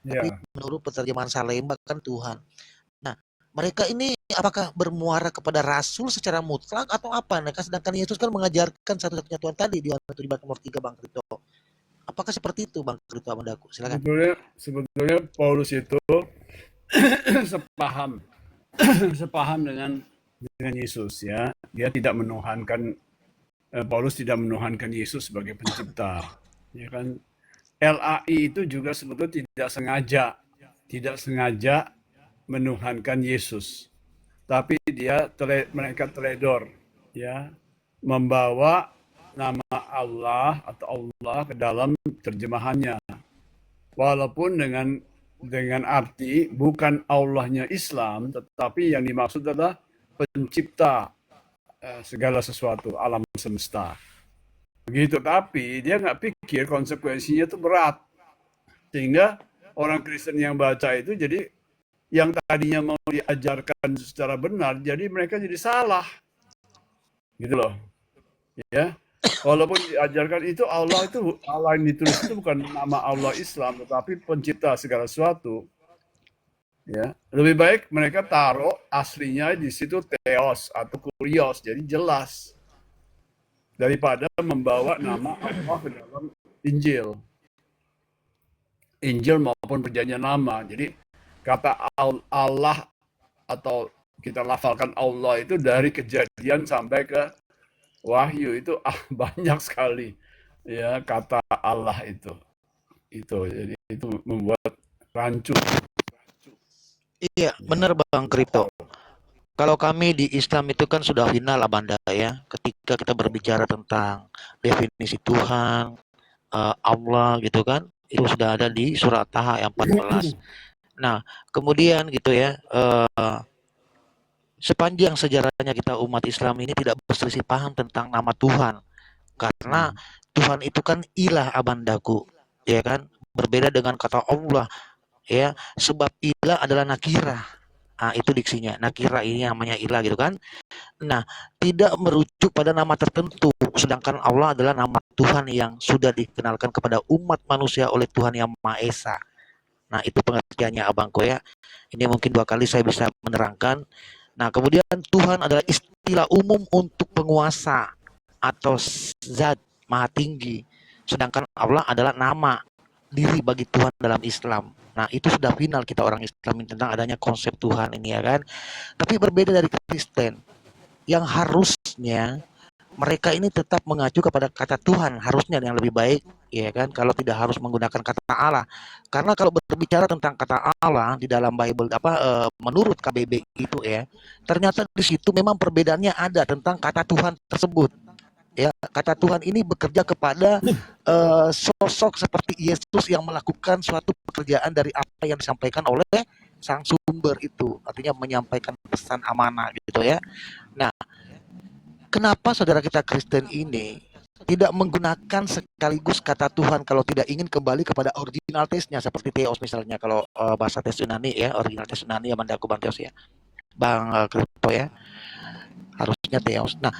Tapi Iya. menurut penerjemahan Salemba kan Tuhan. Nah, mereka ini apakah bermuara kepada rasul secara mutlak atau apa? Nah, sedangkan Yesus kan mengajarkan satu-satunya Tuhan tadi di Yohanes 17 nomor 3 Bang Kripto. Apakah seperti itu Bang Kripto Amendaku? Silakan. Sebetulnya Paulus itu sepaham sepaham dengan Yesus ya. Dia tidak menuhankan Paulus tidak menuhankan Yesus sebagai pencipta. Ya kan? LAI itu juga sebetulnya tidak sengaja menuhankan Yesus. Tapi mereka teledor ya, membawa nama Allah atau Allah ke dalam terjemahannya. Walaupun dengan arti bukan Allahnya Islam, tetapi yang dimaksud adalah pencipta segala sesuatu, alam semesta. Begitu, tapi dia nggak pikir konsekuensinya itu berat. Sehingga orang Kristen yang baca itu jadi yang tadinya mau diajarkan secara benar, jadi mereka jadi salah. Gitu loh. Ya. Walaupun diajarkan itu Allah yang ditulis itu bukan nama Allah Islam, tetapi pencipta segala sesuatu. Ya, lebih baik mereka taruh aslinya di situ Theos atau Kurios, jadi jelas daripada membawa nama Allah ke dalam Injil maupun Perjanjian Lama. Jadi kata Allah atau kita lafalkan Allah itu dari Kejadian sampai ke Wahyu itu banyak sekali ya kata Allah itu. Jadi itu membuat rancu. Iya, benar Bang Kripto. Kalau kami di Islam itu kan sudah final Abanda ya. Ketika kita berbicara tentang definisi Tuhan, Allah gitu kan, itu sudah ada di surat Taha yang 14. Nah, kemudian gitu ya, sepanjang sejarahnya kita umat Islam ini tidak berselisih paham tentang nama Tuhan. Karena Tuhan itu kan ilah Abandaku, ya kan? Berbeda dengan kata Allah, ya. Sebab ilah adalah nakirah. Nah, itu diksinya. Nakira ini namanya ilah gitu kan. Nah, tidak merujuk pada nama tertentu. Sedangkan Allah adalah nama Tuhan yang sudah dikenalkan kepada umat manusia oleh Tuhan yang Maha Esa. Nah, itu pengertiannya Abangku ya. Ini mungkin 2 kali saya bisa menerangkan. Nah, kemudian Tuhan adalah istilah umum untuk penguasa atau zat maha tinggi. Sedangkan Allah adalah nama diri bagi Tuhan dalam Islam. Nah, itu sudah final kita orang Islam tentang adanya konsep Tuhan ini ya kan. Tapi berbeda dari Kristen yang harusnya mereka ini tetap mengacu kepada kata Tuhan, harusnya yang lebih baik ya kan, kalau tidak harus menggunakan kata Allah. Karena kalau berbicara tentang kata Allah di dalam Bible menurut KBB itu ya, ternyata di situ memang perbedaannya ada tentang kata Tuhan tersebut. Ya, kata Tuhan ini bekerja kepada sosok seperti Yesus yang melakukan suatu pekerjaan dari apa yang disampaikan oleh sang sumber itu, artinya menyampaikan pesan amanah gitu ya. Nah, kenapa saudara kita Kristen ini tidak menggunakan sekaligus kata Tuhan kalau tidak ingin kembali kepada original tesnya seperti Theos misalnya, kalau bahasa tes Yunani ya, original tes Yunani ya Mandaku Bang Theos ya, Bang Kripto ya, harusnya Theos. Nah,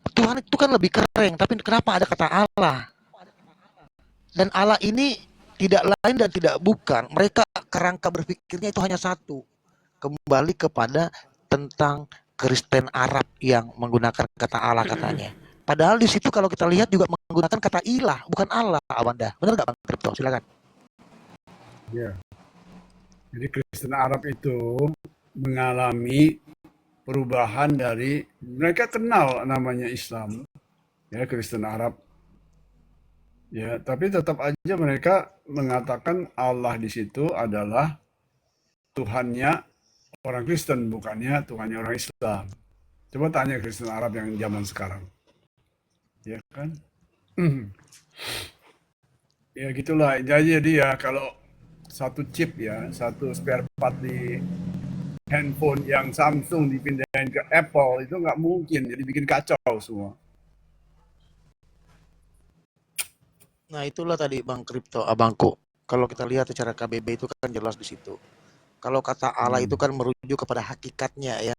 Tuhan itu kan lebih kering, tapi kenapa ada kata Allah? Dan Allah ini tidak lain dan tidak bukan. Mereka kerangka berpikirnya itu hanya satu. Kembali kepada tentang Kristen Arab yang menggunakan kata Allah katanya. Padahal di situ kalau kita lihat juga menggunakan kata ilah, bukan Allah, Abanda. Benar nggak Bang Kripto? Silakan. Ya. Jadi Kristen Arab itu mengalami perubahan dari mereka kenal namanya Islam, ya Kristen Arab, ya tapi tetap aja mereka mengatakan Allah di situ adalah Tuhannya orang Kristen, bukannya Tuhannya orang Islam. Coba tanya Kristen Arab yang zaman sekarang, ya kan? Ya gitulah. Jadi ya kalau satu chip ya, satu spare part di handphone yang Samsung dipindahin ke Apple itu nggak mungkin, jadi bikin kacau semua. Nah, itulah tadi Bang Kripto, Abangku. Kalau kita lihat secara KBB itu kan jelas di situ. Kalau kata Allah itu kan merujuk kepada hakikatnya ya,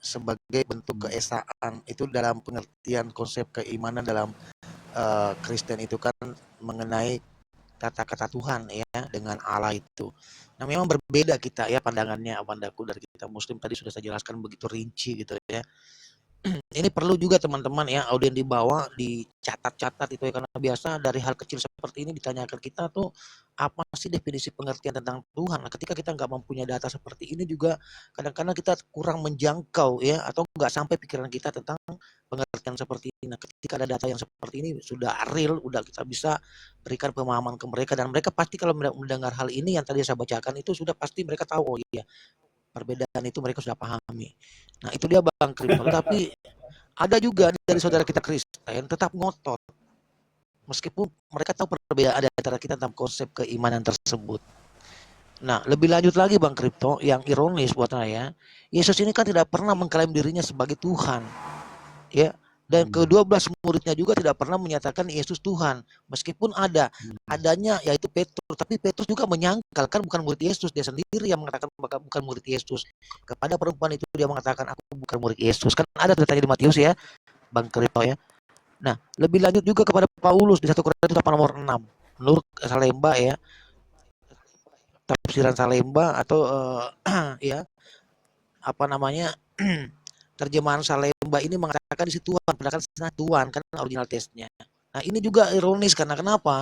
sebagai bentuk keesaan. Itu dalam pengertian konsep keimanan dalam Kristen itu kan mengenai kata-kata Tuhan ya dengan Allah itu. Nah memang berbeda kita ya pandangannya Abandaku dari kita Muslim tadi sudah saya jelaskan begitu rinci gitu ya. Ini perlu juga teman-teman ya audien di bawah dicatat-catat itu ya karena biasa dari hal kecil seperti ini ditanyakan kita tuh apa sih definisi pengertian tentang Tuhan. Nah, ketika kita nggak mempunyai data seperti ini juga kadang-kadang kita kurang menjangkau ya atau nggak sampai pikiran kita tentang pengertian seperti ini. Nah, ketika ada data yang seperti ini sudah real, udah kita bisa berikan pemahaman ke mereka dan mereka pasti kalau mendengar hal ini yang tadi saya bacakan itu sudah pasti mereka tahu oh iya perbedaan itu mereka sudah pahami. Nah itu dia Bang Kripto. Tapi ada juga dari saudara kita Kristen tetap ngotot. Meskipun mereka tahu perbedaan antara kita tentang konsep keimanan tersebut. Nah lebih lanjut lagi Bang Kripto, yang ironis buat saya, Yesus ini kan tidak pernah mengklaim dirinya sebagai Tuhan. Ya, dan ke-12 muridnya juga tidak pernah menyatakan Yesus Tuhan. Meskipun adanya yaitu Petrus, tapi Petrus juga menyangkal kan bukan murid Yesus, dia sendiri yang mengatakan bukan murid Yesus. Kepada perempuan itu dia mengatakan aku bukan murid Yesus. Kan ada ceritanya di Matius ya, Bang Kripto ya. Nah, lebih lanjut juga kepada Paulus di 1 Korintus 8 nomor 6. Menurut Salemba ya, tafsiran Salemba atau ya, apa namanya? terjemahan Salemba ini mengatakan di situ Tuhan, padahal Tuhan kan original testnya. Nah ini juga ironis karena kenapa?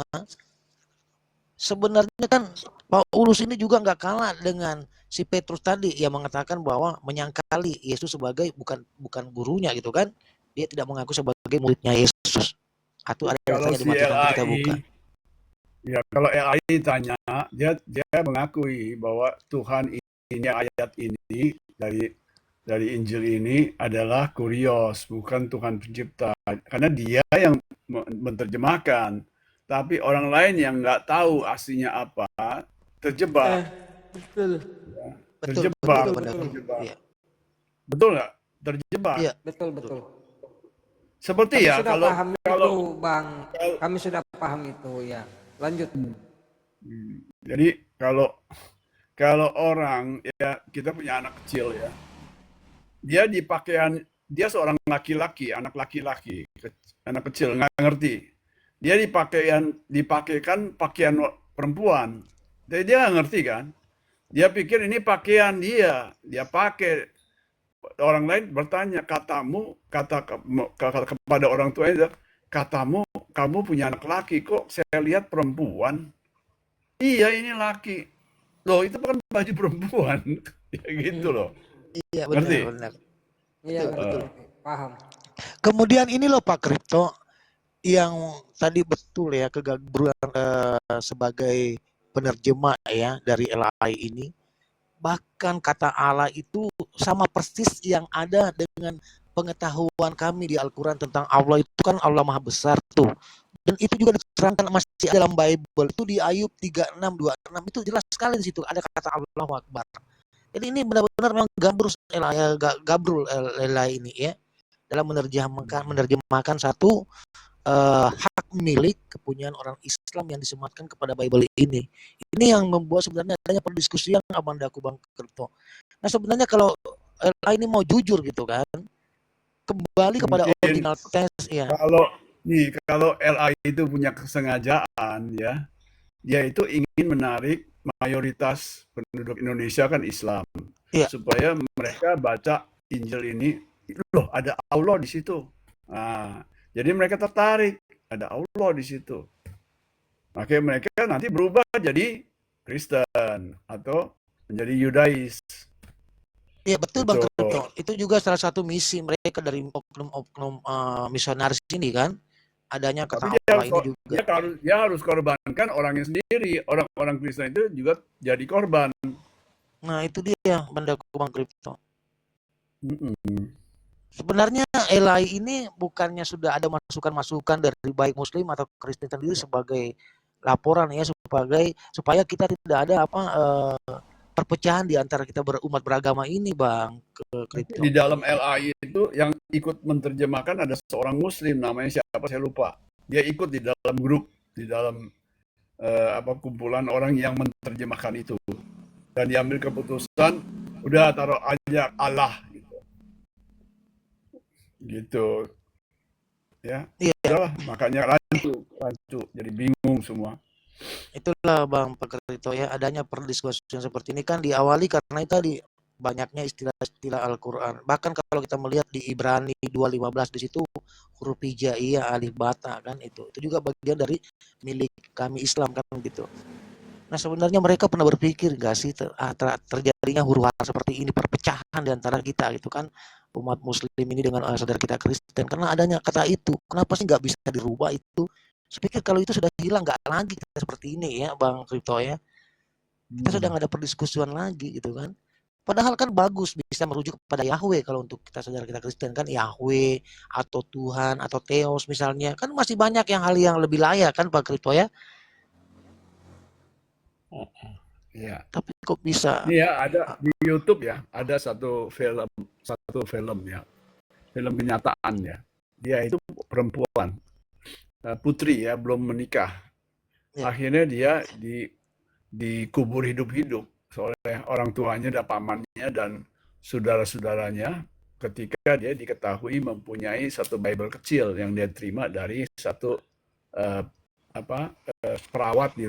Sebenarnya kan Paulus ini juga nggak kalah dengan si Petrus tadi yang mengatakan bahwa menyangkali Yesus sebagai bukan gurunya gitu kan? Dia tidak mengaku sebagai muridnya Yesus. Atau ada Kalau datanya di si Matius nanti kita buka. ya kalau LAI tanya, dia mengakui bahwa Tuhan ini ayat ini dari Injil ini adalah kurios, bukan Tuhan pencipta. Karena dia yang menerjemahkan. Tapi orang lain yang nggak tahu aslinya apa, terjebak. Betul. Terjebak. Terjebak. Iya. Betul nggak? Terjebak. Iya. Betul. Seperti Kami ya, sudah kalau paham itu, Bang. Kami sudah paham itu ya. Lanjut. jadi kalau orang ya kita punya anak kecil ya, dia di pakaian dia seorang laki-laki, anak laki-laki, anak kecil nggak ngerti. Dia dipakaikan pakaian perempuan. Jadi dia nggak ngerti kan? Dia pikir ini pakaian dia pakai. Orang lain bertanya, kata kepada orang tuanya, katamu kamu punya anak laki, kok saya lihat perempuan? Iya ini laki. Loh itu kan baju perempuan. Ya gitu loh. Iya Ngerti? benar. Iya, betul. Paham. Kemudian ini loh Pak Kripto yang tadi betul ya kegabruan sebagai penerjemah ya dari LAI ini. Bahkan kata Allah itu sama persis yang ada dengan pengetahuan kami di Al-Quran tentang Allah itu kan Allah Maha Besar tuh. Dan itu juga diterangkan masih dalam Bible itu di Ayub 36:26 itu jelas sekali di situ ada kata Allahu Akbar. Jadi ini benar-benar memang gabrul Elai ini ya dalam menerjemahkan satu hak milik kepunyaan orang Islam yang disematkan kepada Bible ini. Ini yang membuat sebenarnya adanya perdiskusian Abandaku Bang Kripto. Nah sebenarnya kalau LA ini mau jujur gitu kan, kembali kepada Mungkin original text ya. Kalau LA itu punya kesengajaan ya, dia itu ingin menarik mayoritas penduduk Indonesia kan Islam, Iya. supaya mereka baca Injil ini, loh ada Allah di situ. Nah, jadi mereka tertarik, ada Allah di situ. Makanya mereka nanti berubah jadi Kristen atau menjadi Yudais. Iya betul Bang Kripto. Itu juga salah satu misi mereka dari oknum-oknum misionaris ini kan. Adanya kata Tapi Allah ini juga. dia harus korbankan orangnya sendiri. Orang-orang Kristen itu juga jadi korban. Nah itu dia Bandaku Bang Kripto. Mm-mm. Sebenarnya LAI ini bukannya sudah ada masukan-masukan dari baik Muslim atau Kristen sendiri sebagai laporan ya supaya kita tidak ada perpecahan di antara kita berumat beragama ini Bang Kripto. Di dalam LAI itu yang ikut menerjemahkan ada seorang Muslim namanya siapa saya lupa. Dia ikut di dalam grup, di dalam kumpulan orang yang menerjemahkan itu. Dan diambil keputusan udah taruh aja Allah gitu. gitu ya. Iya, Udahlah, makanya rancu, jadi bingung semua. itulah Bang Pakrito ya, adanya perdiskusian seperti ini kan diawali karena tadi banyaknya istilah-istilah Al-Qur'an. Bahkan kalau kita melihat di Ibrani 2:15 di situ huruf hijaiyah alif bata kan itu. Itu juga bagian dari milik kami Islam kan gitu. Nah, sebenarnya mereka pernah berpikir nggak sih terjadinya huru-hara seperti ini, perpecahan di antara kita gitu kan, umat Muslim ini dengan saudara kita Kristen, karena adanya kata itu. Kenapa sih nggak bisa dirubah itu? Saya pikir kalau itu sudah hilang nggak lagi kita seperti ini ya, Bang Kripto ya. Kita sudah nggak ada perdiskusian lagi gitu kan. Padahal kan bagus bisa merujuk kepada Yahweh kalau untuk kita saudara kita Kristen kan Yahweh atau Tuhan atau Theos misalnya kan masih banyak hal yang lebih layak kan Pak Kripto ya. Iya. Tapi kok bisa? Ini ya ada di YouTube ya, ada satu film ya, film kenyataan ya. Dia itu perempuan, putri ya, belum menikah. Ya. Akhirnya dia dikubur hidup-hidup oleh orang tuanya dan pamannya dan saudara-saudaranya ketika dia diketahui mempunyai satu Bible kecil yang dia terima dari satu perawat di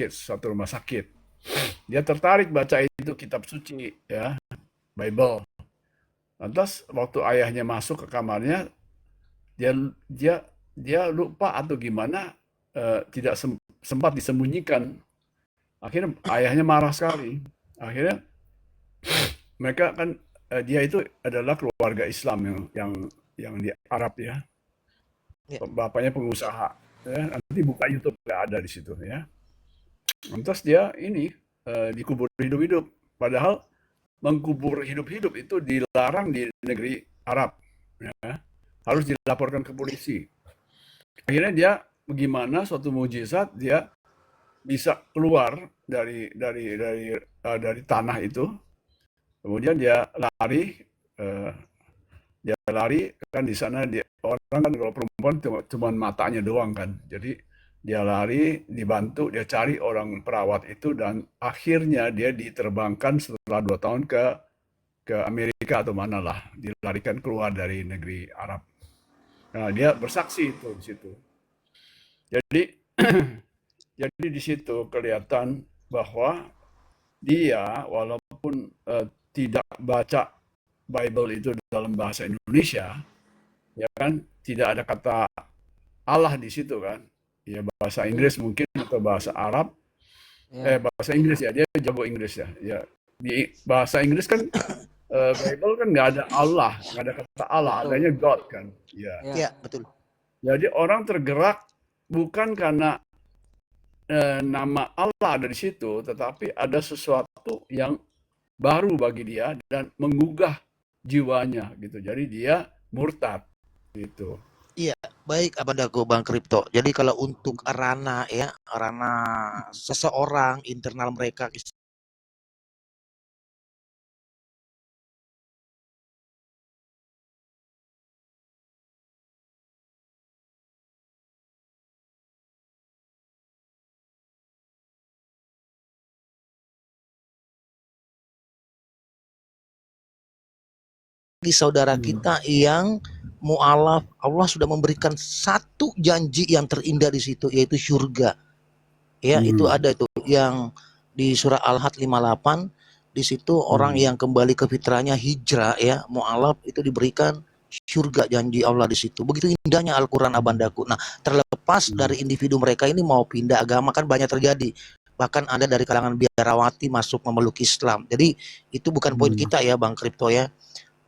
satu rumah sakit. Dia tertarik baca itu kitab suci ya, Bible. Lantas waktu ayahnya masuk ke kamarnya, dia lupa atau gimana, tidak sempat disembunyikan. Akhirnya ayahnya marah sekali. Akhirnya mereka kan dia itu adalah keluarga Islam yang di Arab ya. Bapaknya pengusaha. Ya, nanti buka YouTube nggak ada di situ ya. Lantas dia ini dikubur hidup-hidup. Padahal mengkubur hidup-hidup itu dilarang di negeri Arab. Ya. Harus dilaporkan ke polisi. Akhirnya dia bagaimana suatu mujizat dia bisa keluar dari tanah itu. Kemudian dia lari kan di sana orang kan kalau perempuan cuma matanya doang kan. Jadi dia lari, dibantu, dia cari orang perawat itu dan akhirnya dia diterbangkan setelah 2 tahun ke Amerika atau mana lah, dilarikan keluar dari negeri Arab. Nah, dia bersaksi itu di situ. Jadi jadi di situ kelihatan bahwa dia walaupun tidak baca Bible itu dalam bahasa Indonesia, ya kan, tidak ada kata Allah di situ kan, ya bahasa Inggris mungkin atau bahasa Arab, bahasa Inggris ya, dia jago Inggris ya, ya di bahasa Inggris kan Bible kan nggak ada Allah, nggak ada kata Allah, adanya God kan, ya. Ya, betul. Jadi orang tergerak bukan karena nama Allah ada di situ, tetapi ada sesuatu yang baru bagi dia dan menggugah jiwanya gitu. Jadi dia murtad gitu. Iya, baik Abadaku Bang Kripto. Jadi kalau untuk ranah seseorang internal mereka saudara kita yang mu'alaf, Allah sudah memberikan satu janji yang terindah di situ yaitu surga. Ya, itu ada itu yang di surah Al-Had 58 di situ orang yang kembali ke fitrahnya hijrah ya, mu'alaf itu diberikan surga janji Allah di situ. Begitu indahnya Al-Qur'an Abandaku. Nah, terlepas dari individu mereka ini mau pindah agama kan banyak terjadi. Bahkan ada dari kalangan biarawati masuk memeluk Islam. Jadi itu bukan poin kita ya Bang Kripto ya.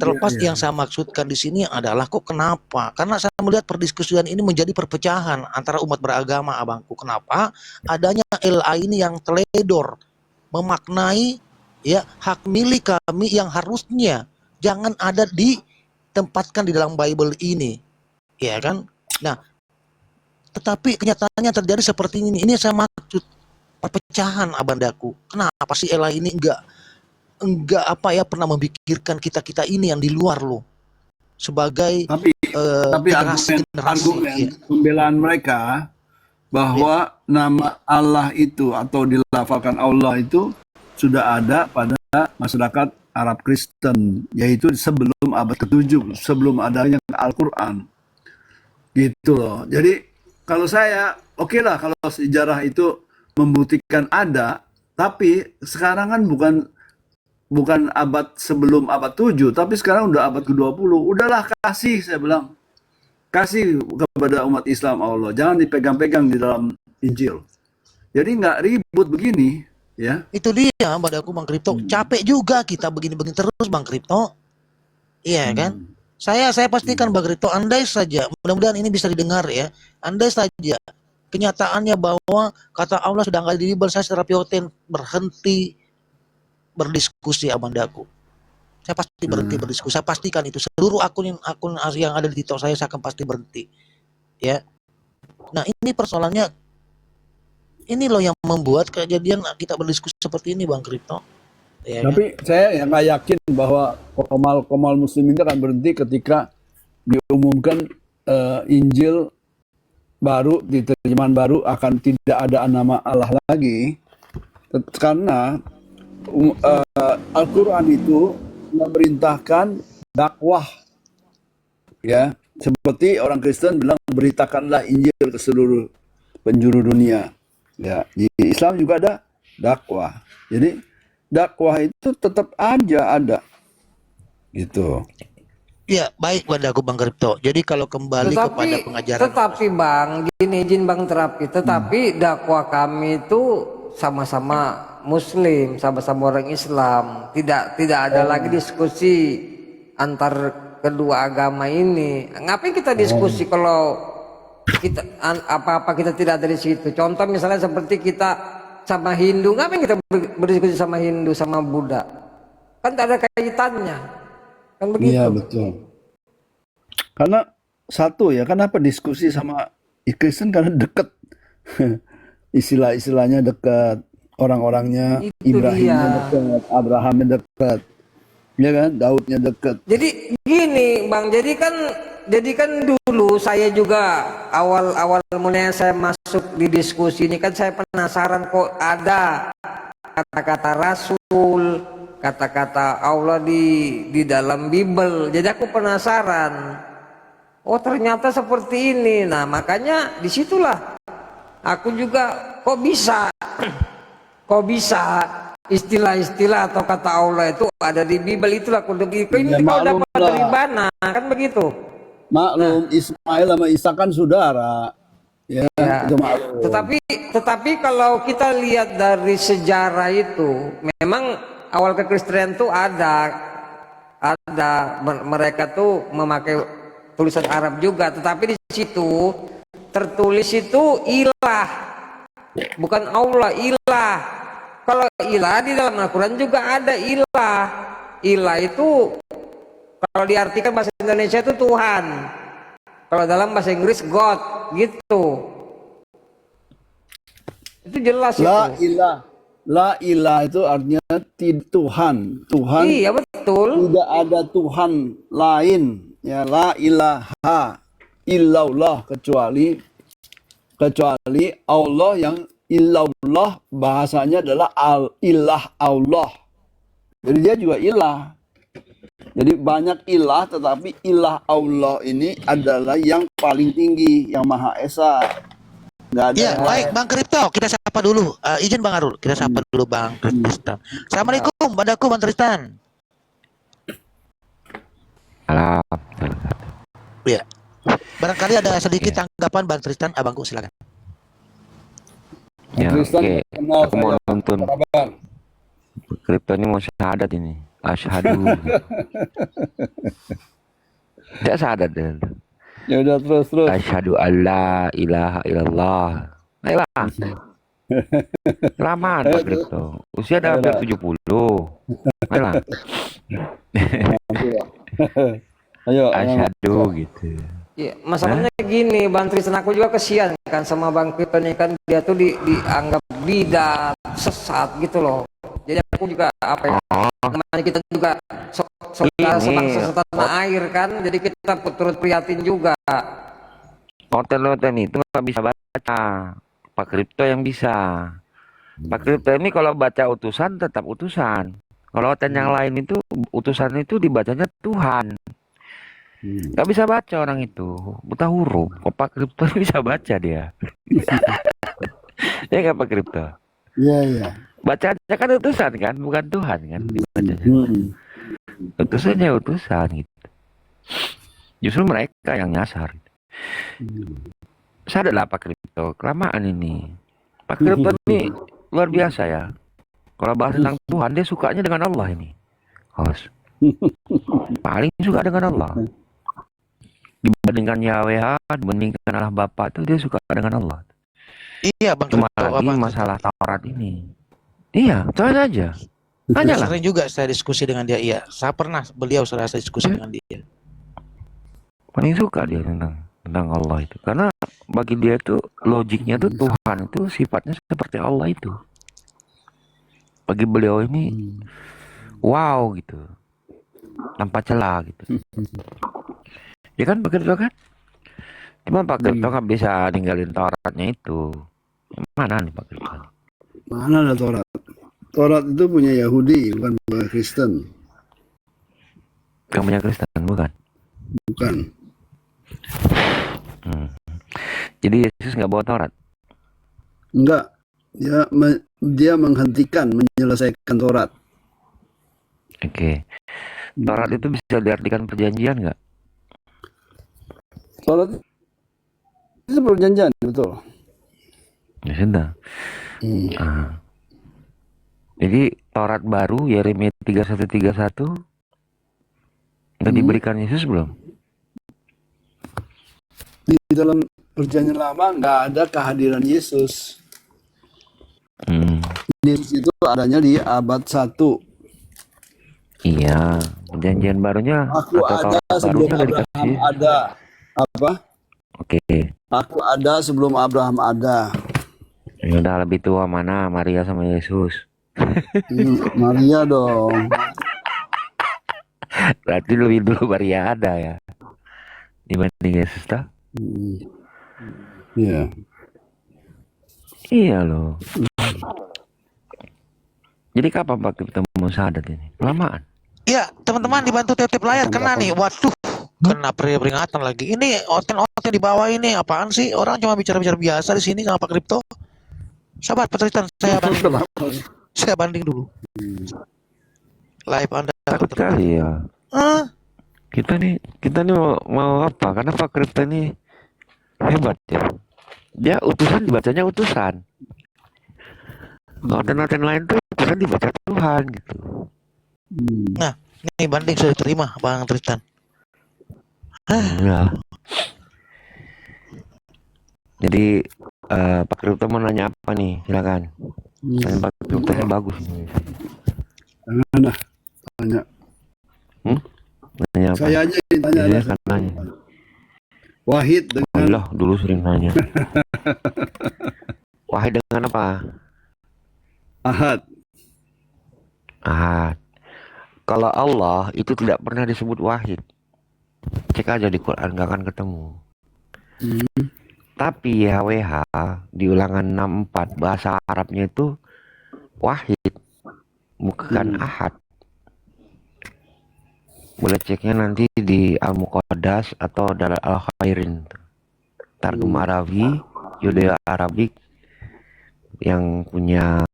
Terlepas yang saya maksudkan di sini adalah kok kenapa? Karena saya melihat perdiskusian ini menjadi perpecahan antara umat beragama, abangku. Kenapa? Adanya LA ini yang teledor memaknai ya hak milik kami yang harusnya jangan ada ditempatkan di dalam Bible ini, ya kan? Nah, tetapi kenyataannya terjadi seperti ini. Ini saya maksud perpecahan, abandaku. Kenapa sih LA ini enggak pernah memikirkan kita ini yang di luar loh sebagai tapi argumen pembelaan mereka bahwa nama Allah itu atau dilafalkan Allah itu sudah ada pada masyarakat Arab Kristen, yaitu sebelum abad ke-7, sebelum adanya Al-Quran. Gitu loh. Jadi kalau saya, oke lah kalau sejarah itu membuktikan ada, tapi sekarang kan bukan abad sebelum abad 7, tapi sekarang udah abad ke-20. Udahlah kasih, saya bilang. Kasih kepada umat Islam Allah. Jangan dipegang-pegang di dalam Injil. Jadi nggak ribut begini, ya. Itu dia pada aku Bang Kripto. Capek juga kita begini-begini terus Bang Kripto. Iya kan? Saya pastikan Bang Kripto, andai saja, mudah-mudahan ini bisa didengar ya. Andai saja kenyataannya bahwa kata Allah sudah nggak di Bible, saya secara pioten berhenti berdiskusi abandaku. Saya pasti berhenti berdiskusi. Saya pastikan itu seluruh akun yang ada di TikTok saya akan pasti berhenti. Ya. Nah, ini persoalannya, ini loh yang membuat kejadian kita berdiskusi seperti ini Bang Kripto. Ya, Tapi saya yang nggak yakin bahwa komal muslim itu akan berhenti ketika diumumkan Injil baru di terjemahan baru akan tidak ada nama Allah lagi, karena Al-Quran itu memerintahkan dakwah, ya, seperti orang Kristen bilang beritakanlah Injil ke seluruh penjuru dunia, ya. Di Islam juga ada dakwah, jadi dakwah itu tetap aja ada, gitu. ya baik pada aku Bang Kripto. Jadi kalau kembali kepada pengajaran, tetapi Bang, gini izin Bang terapi, tetapi dakwah kami itu sama-sama Muslim, sama-sama orang Islam. Tidak ada lagi diskusi antar kedua agama ini. Ngapain kita diskusi kalau kita apa-apa kita tidak ada di situ? Contoh misalnya seperti kita sama Hindu, ngapain kita berdiskusi sama Hindu sama Buddha? Kan tak ada kaitannya. Kan begitu. Iya betul. Karena satu ya, kenapa diskusi sama Kristen karena dekat. Istilah-istilahnya dekat, orang-orangnya, Itu Ibrahimnya dekat, Abrahamnya dekat, ya kan, Daudnya dekat. Jadi gini Bang, jadi kan dulu saya juga awal mulanya saya masuk di diskusi ini kan saya penasaran kok ada kata-kata Rasul, kata-kata Allah di dalam Bible. Jadi aku penasaran. Oh ternyata seperti ini. Nah makanya disitulah aku juga kok bisa istilah-istilah atau kata Allah itu ada di Bible, itulah aku lebih ini kau dapat dari mana kan begitu. Maklum, Ismail sama Ishak kan saudara, ya, itu maklum. Tetapi kalau kita lihat dari sejarah itu, memang awal kekristenan tuh ada mereka tuh memakai tulisan Arab juga, tetapi di situ tertulis itu ilah, bukan Allah, ilah. Kalau ilah di dalam Al-Quran juga ada ilah. Ilah itu kalau diartikan bahasa Indonesia itu Tuhan. Kalau dalam bahasa Inggris God, gitu. Itu jelas itu. La ilah itu artinya Tuhan. Tuhan. Iya betul. Tidak ada Tuhan lain. Ya, la ilaha illallah kecuali Allah yang illallah bahasanya adalah ilah Allah. Jadi dia juga ilah. Jadi banyak ilah, tetapi ilah Allah ini adalah yang paling tinggi, yang Maha Esa. Nggak ada. ya baik Bang Kripto, kita sapa dulu. Izin Bang Arul, kita sapa dulu Bang Tristan. Assalamualaikum, padaku Bang Tristan. Halo. Ya, barangkali ada sedikit tanggapan Bang Tristan, abangku silakan. Ya, oke. Kenal Aku mau saya. nonton. Apa kabar? Kripto ini mau syahadat ini. Asyhadu. Tidak syahadat. Ya udah terus. Asyhadu alla ilaha illallah. Ayolah. Lama Pak Kripto. Usia udah hampir 70. Ayolah. Ayo. Asyhadu gitu. Iya, masalahnya gini, Bang Tristan, aku juga kesian kan sama Bang Kripto ini kan dia tuh dianggap bidat, sesat gitu loh. Jadi aku juga apa ya? Namanya kita juga saudara sebangsa setanah air kan, jadi kita turut prihatin juga. Konten-konten itu nggak bisa baca. Pak Kripto yang bisa. Pak Kripto ini kalau baca utusan tetap utusan. Kalau OTN yang lain itu utusan itu dibacanya Tuhan. Nggak bisa baca orang itu, buta huruf. Kok Pak Kripto bisa baca dia? Ya nggak Pak Kripto? Iya, iya. Bacanya kan utusan kan, bukan Tuhan kan dibacanya. Utusannya utusan gitu. Justru mereka yang nyasar. Sadarlah Pak Kripto, kelamaan ini. Pak Kripto ini luar biasa ya. Kalau bahas tentang Tuhan, dia sukanya dengan Allah ini. Host. Paling suka dengan Allah. Dibandingkan Yahweh, dibandingkan Allah Bapa itu dia suka dengan Allah. Iya Bang Cuma Kripto, lagi masalah Taurat ini. Iya, tanya aja. Tanyalah. sering juga saya diskusi dengan dia. Iya, saya pernah beliau saya diskusi dengan dia. Paling suka dia tentang Allah itu. Karena bagi dia itu logiknya tuh Tuhan itu sifatnya seperti Allah itu. Bagi beliau ini wow gitu. Tanpa celah gitu. Ya kan Pak Kripto kan? Cuma Pak Kripto nggak bisa ninggalin Tauratnya itu. Mana nih Pak Kripto? Mana ada Taurat? Taurat itu punya Yahudi, bukan punya Kristen. Yang punya Kristen bukan? Bukan. Jadi Yesus nggak bawa Taurat? Enggak. Dia menghentikan, menyelesaikan Taurat. Oke. Taurat itu bisa diartikan perjanjian nggak? Taurat itu perjanjian, betul. Ya sudah. Jadi Taurat baru Yeremia 31:31 udah diberikan Yesus belum? Di dalam perjanjian lama nggak ada kehadiran Yesus. Yesus itu adanya di abad 1. Iya, perjanjian barunya Aku atau ada Taurat sebelum barunya udah Abraham dikasih. ada. Apa? Oke. Aku ada sebelum Abraham ada. Ya udah, lebih tua mana Maria sama Yesus? Maria dong. Berarti lebih dulu Maria ada ya dibanding Yesus tak? Iya. Iya loh. Jadi kapan Pak kita mau syahadat ini? Kelamaan. Iya, teman-teman dibantu titip layar kena nih. Waduh, kena peringatan lagi. Ini oten di bawah ini apaan sih? Orang cuma bicara-bicara biasa di sini sama Pak Kripto. Sabar, Pak Tristan, saya banding dulu. Live Anda Takut kali ya. Kita nih mau apa? Karena Pak Kripto ini hebat ya. Dia utusan dibacanya utusan. Noten-noten lain tuh utusan dibaca Tuhan gitu. Nah, ini banding sudah diterima Bang Tristan. Ya. Jadi Pak Kripto mau nanya apa nih? Silakan. Tanya Pak Kripto yang bagus. Tanya. Nanya apa? Saya aja yang tanya. Saya akan nanya. Wahid dengan Allah dulu sering nanya. Wahid dengan apa? Ahad. Ahad. Kalau Allah itu tidak pernah disebut wahid. Cek aja di Quran gak akan ketemu. Tapi YHWH di ulangan 64 bahasa Arabnya itu wahid, bukan ahad. Boleh ceknya nanti di Al-Muqaddas atau Dalal Al-Khairin. Targum Arabi, Judeo Arabik yang punya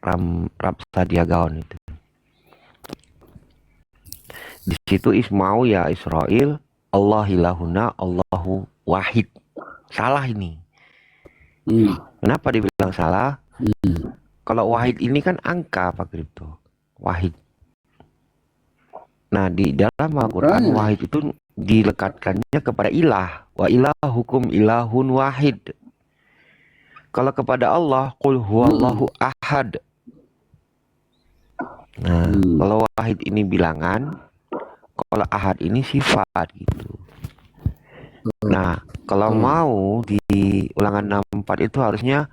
Rapsadia Gaon itu. Di situ Ismau ya Israel, Allah ilahuna, Allahu wahid. Salah ini. Kenapa dibilang salah? Kalau wahid ini kan angka Pak Kripto. Wahid. Nah di dalam Al-Quran wahid itu dilekatkannya kepada ilah. Wa ilahukum ilahun wahid. Kalau kepada Allah, qul huwallahu ahad. Nah, kalau wahid ini bilangan, kalau ahad ini sifat gitu. Nah, kalau mau di ulangan 64 itu harusnya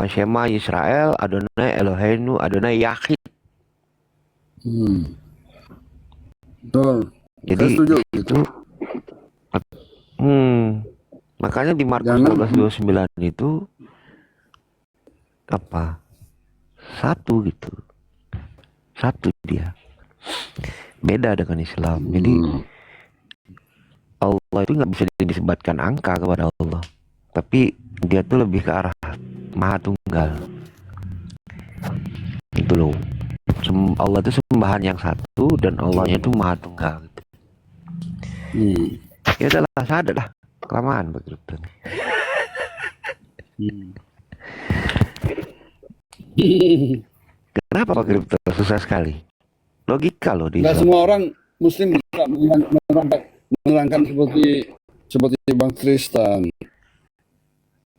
Shema Yisrael, Adonai Eloheinu, Adonai Yahid. Betul. Jadi itu makanya di Markus 12:29 itu apa? satu gitu, satu dia. Beda dengan Islam. Jadi Allah itu nggak bisa dinisbatkan angka kepada Allah, tapi dia tuh lebih ke arah Maha Tunggal. Itu loh. Allah itu sembahan yang satu dan Allahnya itu Maha Tunggal. Gitu. Ya udahlah, sadar lah, kelamaan begitu. Kenapa Pak Kripto susah sekali? Logika loh di Nggak Islam. semua orang Muslim bisa menerangkan seperti Bang Tristan.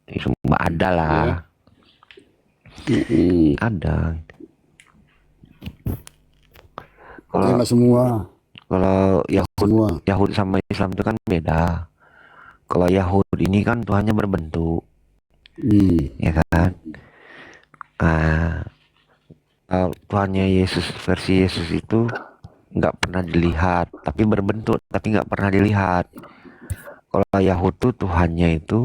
Semua ada lah. Ada. Kalau Nggak semua. kalau Semua. Yahudi sama Islam itu kan beda. Kalau Yahudi ini kan Tuhannya berbentuk, ya kan? Tuhannya Yesus, versi Yesus itu nggak pernah dilihat, tapi berbentuk, tapi nggak pernah dilihat. Kalau Yahudi tuh Tuhannya itu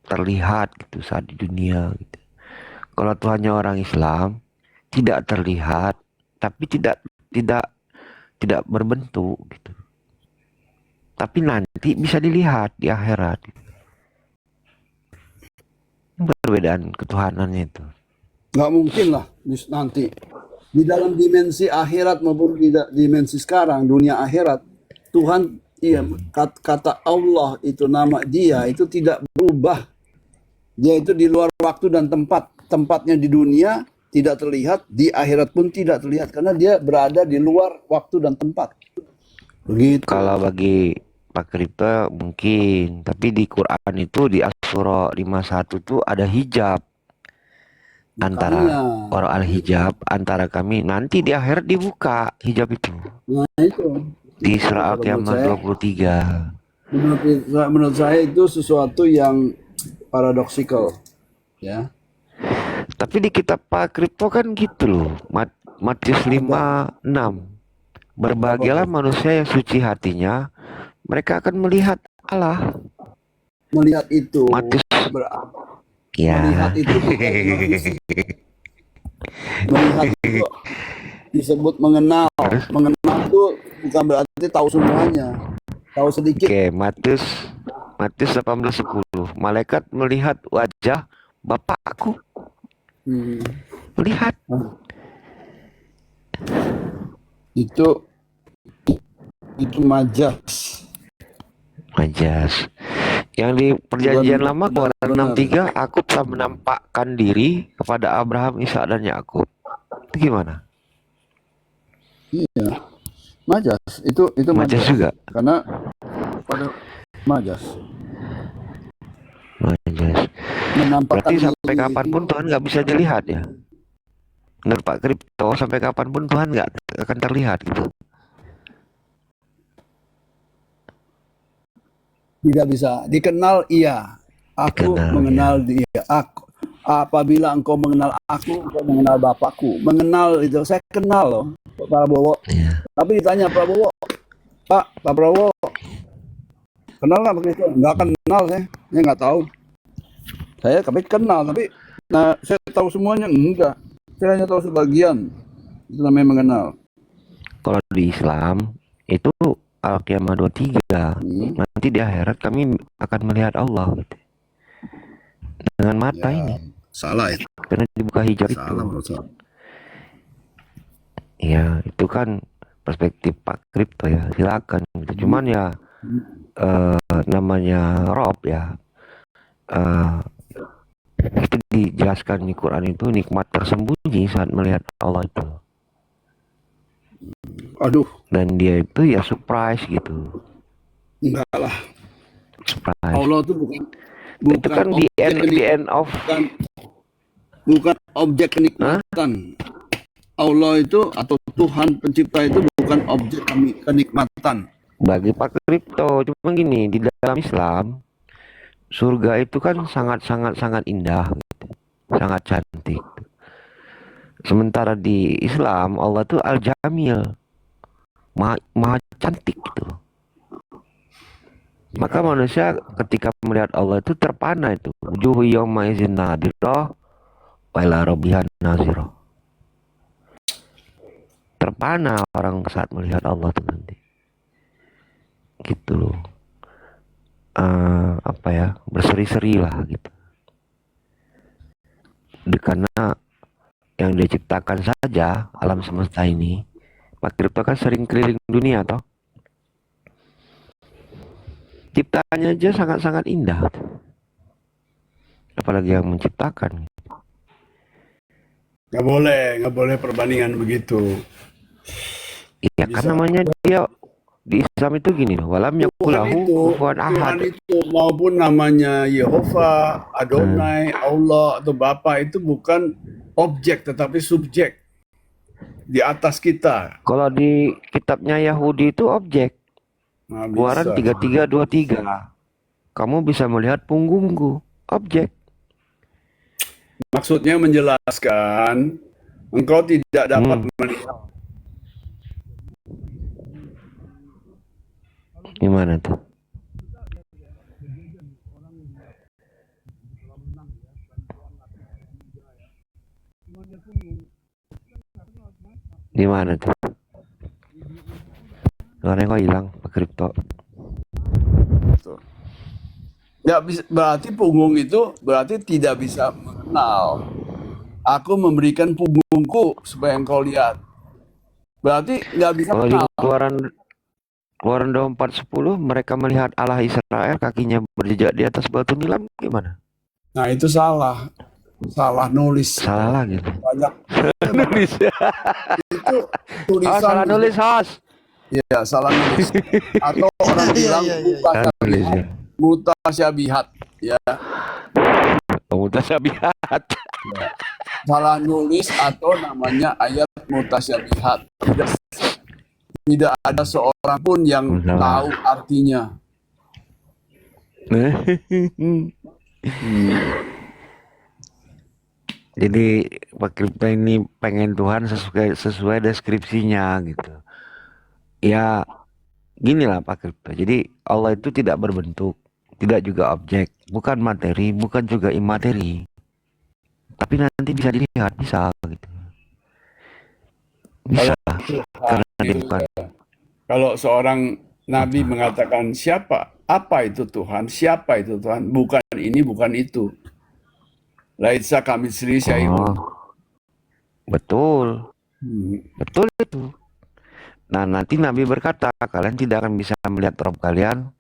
terlihat gitu saat di dunia. Gitu. Kalau Tuhannya orang Islam tidak terlihat, tapi tidak berbentuk gitu. Tapi nanti bisa dilihat di akhirat. Perbedaan ketuhanannya itu. Nggak mungkin lah nanti. Di dalam dimensi akhirat maupun di dimensi sekarang, dunia akhirat, Tuhan, kata Allah itu, nama dia itu tidak berubah. Dia itu di luar waktu dan tempat. Tempatnya di dunia tidak terlihat, di akhirat pun tidak terlihat. Karena dia berada di luar waktu dan tempat. Begitu. Kalau bagi Pak Kripto mungkin, tapi di Quran itu di As-Surah 51 tuh ada hijab antara orang al-hijab antara kami, nanti di akhirat dibuka hijab itu. Nah itu. Di surah Al-Qiyamah 23. Menurut saya itu sesuatu yang paradoksikal, ya. Tapi di kitab Pak Kripto kan gitu loh. Matius 5:6. Berbahagialah manusia yang suci hatinya, mereka akan melihat Allah. Melihat itu. Ya. Melihat itu melihat itu disebut mengenal. Mengenal itu bukan berarti tahu semuanya. Tahu sedikit. Oke, Matius 18:10. Malaikat melihat wajah Bapakku. Melihat. Itu majas. Yang di perjanjian lama Keluaran 6:3, aku telah menampakkan diri kepada Abraham, Ishak dan Yakub. Itu gimana? Iya. Majas. Itu Majas juga. Karena pada majas. Berarti sampai kapanpun Tuhan nggak bisa dilihat ya? Menurut Pak Kripto, sampai kapanpun Tuhan nggak akan terlihat gitu. Tidak bisa. Dikenal, iya. Aku mengenal dia. Apabila engkau mengenal aku, engkau mengenal Bapakku. Mengenal itu, saya kenal loh Pak Prabowo. Tapi ditanya Prabowo, Pak Prabowo, kenal nggak begitu? Nggak kenal saya nggak tahu. Saya tapi kenal, tapi saya tahu semuanya enggak. Saya hanya tahu sebagian. Itu namanya mengenal. Kalau di Islam itu Al-Qiyamah 23, nanti di akhirat kami akan melihat Allah gitu. Dengan mata ini. Salah itu. Karena dibuka hijab itu. Ya, itu kan perspektif Pak Kripto ya. Silakan gitu. Cuman ya namanya Rob ya. Itu dijelaskan di Quran itu nikmat tersembunyi saat melihat Allah itu. Aduh. Dan dia itu ya surprise gitu. Enggak lah. Surprise. Allah itu bukan itu kan di end of bukan objek kenikmatan. Allah itu atau Tuhan pencipta itu bukan objek kenikmatan. Bagi Pak Kripto, cuma gini, di dalam Islam surga itu kan sangat indah gitu. Sangat cantik. Sementara di Islam Allah itu Al-Jamil, maha cantik gitu. Maka manusia ketika melihat Allah itu terpana itu. Wujuhu yawma idzin nadirah wa ila rabbihan nazira. Terpana orang saat melihat Allah tuh nanti. Gitu loh. Apa ya, berseri-seri lah gitu. Karena yang dia ciptakan saja alam semesta ini, Pak Kripto kan sering keliling dunia toh. Ciptaannya aja sangat-sangat indah. Apalagi yang menciptakan. Nggak boleh perbandingan begitu. Iya kan namanya dia di Islam itu gini loh, walam yakulahu kufuwan Tuhan ahad. itu maupun namanya Yehova, Adonai, Allah atau Bapa itu bukan objek tetapi subjek di atas kita. Kalau di kitabnya Yahudi itu objek. Nah, Keluaran bisa. 33:23. Kamu bisa melihat punggungku, objek. Maksudnya menjelaskan engkau tidak dapat melihat. Gimana tuh? Gimana tuh? Suaranya kok hilang, Pak Kripto? Ya, berarti punggung itu berarti tidak bisa mengenal. Aku memberikan punggungku supaya engkau lihat. Berarti nggak bisa Kalau di mengenal. Keluaran 24:10 mereka melihat Allah Israel kakinya berjejak di atas batu nilam, gimana? Nah, itu salah. Salah nulis. Salah lagi. Banyak Nulis. itu Oh, tulisan. salah nulis, Hos. Iya, salah nulis. Atau orang bilang Salah nulis ya. mutasyabihat. Ya, Mutasyabihat. salah nulis atau namanya ayat mutasyabihat. Tidak ada seorang pun yang tahu artinya. Jadi Pak Kripto ini pengen Tuhan sesuai deskripsinya gitu. Ya gini lah Pak Kripto. Jadi Allah itu tidak berbentuk, tidak juga objek, bukan materi, bukan juga imateri. Tapi nanti bisa dilihat, bisa gitu. Bisa. Karena dia bukan. Kalau seorang nabi mengatakan apa itu Tuhan, siapa itu Tuhan, bukan ini, bukan itu. Laisa kamitslihi syai'un. Betul. Betul itu. Nah nanti Nabi berkata kalian tidak akan bisa melihat Rob kalian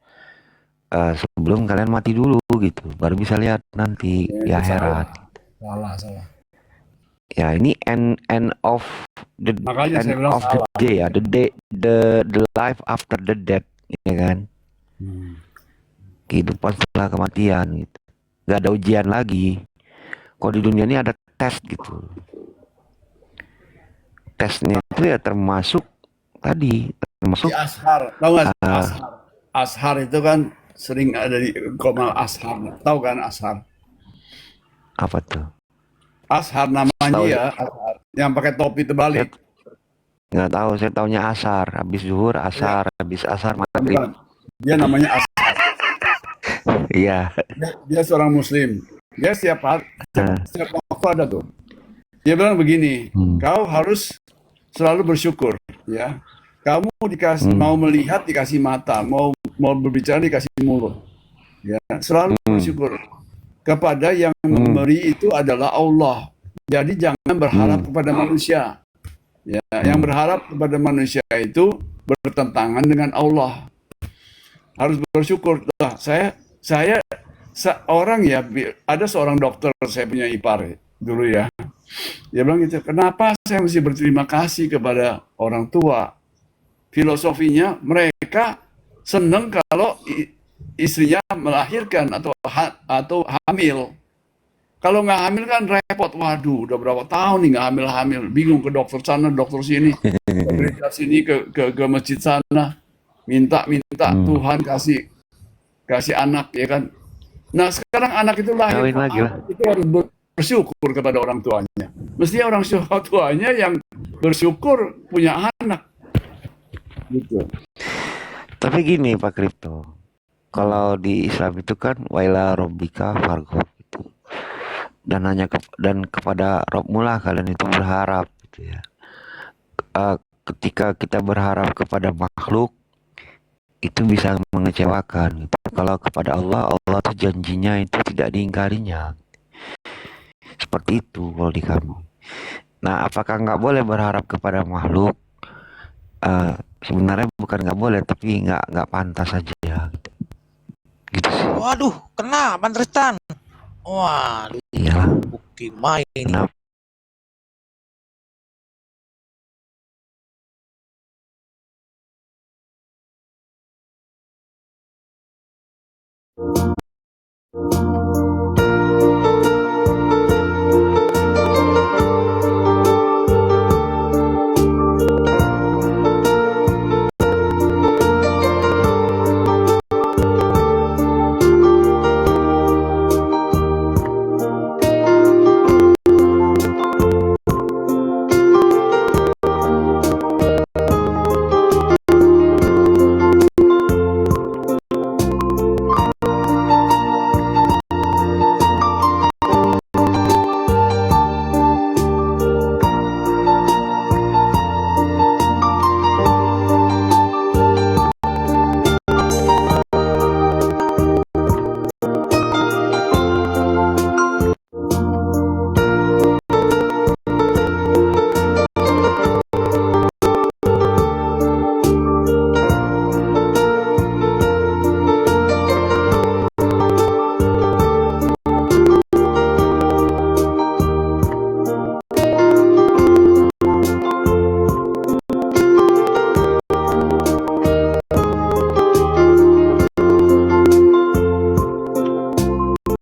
sebelum kalian mati dulu gitu, baru bisa lihat nanti di akhirat. Salah. Ya ini end of the Makanya saya end bilang of the salah. day ya, the life after the death, ya kan? Kehidupan setelah kematian gitu. Gak ada ujian lagi. Kalau di dunia ini ada tes gitu. Tesnya itu ya termasuk Di Ashar, tahu nggak Ashar? Ashar itu kan sering ada di Komal Ashar. Tahu kan Ashar? apa tuh? Ashar namanya Tahu. ya, Ashar. Yang pakai topi terbalik. Nggak tahu, saya taunya asar, habis zuhur asar, habis asar maghrib. Bukan. Dia namanya Ashar. Iya. Dia seorang Muslim. Dia setiap waktu ada tuh. Dia bilang begini, kau harus selalu bersyukur, ya. Kamu dikasih mau melihat dikasih mata, mau berbicara dikasih mulut, ya. Selalu bersyukur kepada yang memberi itu adalah Allah. Jadi jangan berharap kepada manusia, ya. Yang berharap kepada manusia itu bertentangan dengan Allah. Harus bersyukur. Nah, saya seorang ya, ada seorang dokter, saya punya ipar dulu ya. Dia bilang gitu, kenapa saya mesti berterima kasih kepada orang tua? Filosofinya mereka seneng kalau istrinya melahirkan atau hamil. Kalau nggak hamil kan repot. Waduh, udah berapa tahun nih nggak hamil, bingung ke dokter sana, dokter sini, ke gereja sini, ke masjid sana, minta Tuhan kasih anak, ya kan. Nah sekarang anak itu lahir, Kawin lagi lah. itu harus bersyukur kepada orang tuanya. Mestinya orang tuanya yang bersyukur punya anak. Gitu. Tapi gini Pak Kripto, kalau di Islam itu kan waila robbika farghab gitu. dan dan kepada Robmu lah kalian itu berharap gitu ya. Ketika kita berharap kepada makhluk itu bisa mengecewakan gitu. Kalau kepada Allah, Allah tuh janjinya itu tidak diingkarinya. Seperti itu kalau di kami. Nah, apakah nggak boleh berharap kepada makhluk? Sebenarnya bukan nggak boleh, tapi nggak pantas saja. Gitu sih. Waduh, kena Bang Tristan. Waduh, Iyalah. bukti main ini. Kenapa?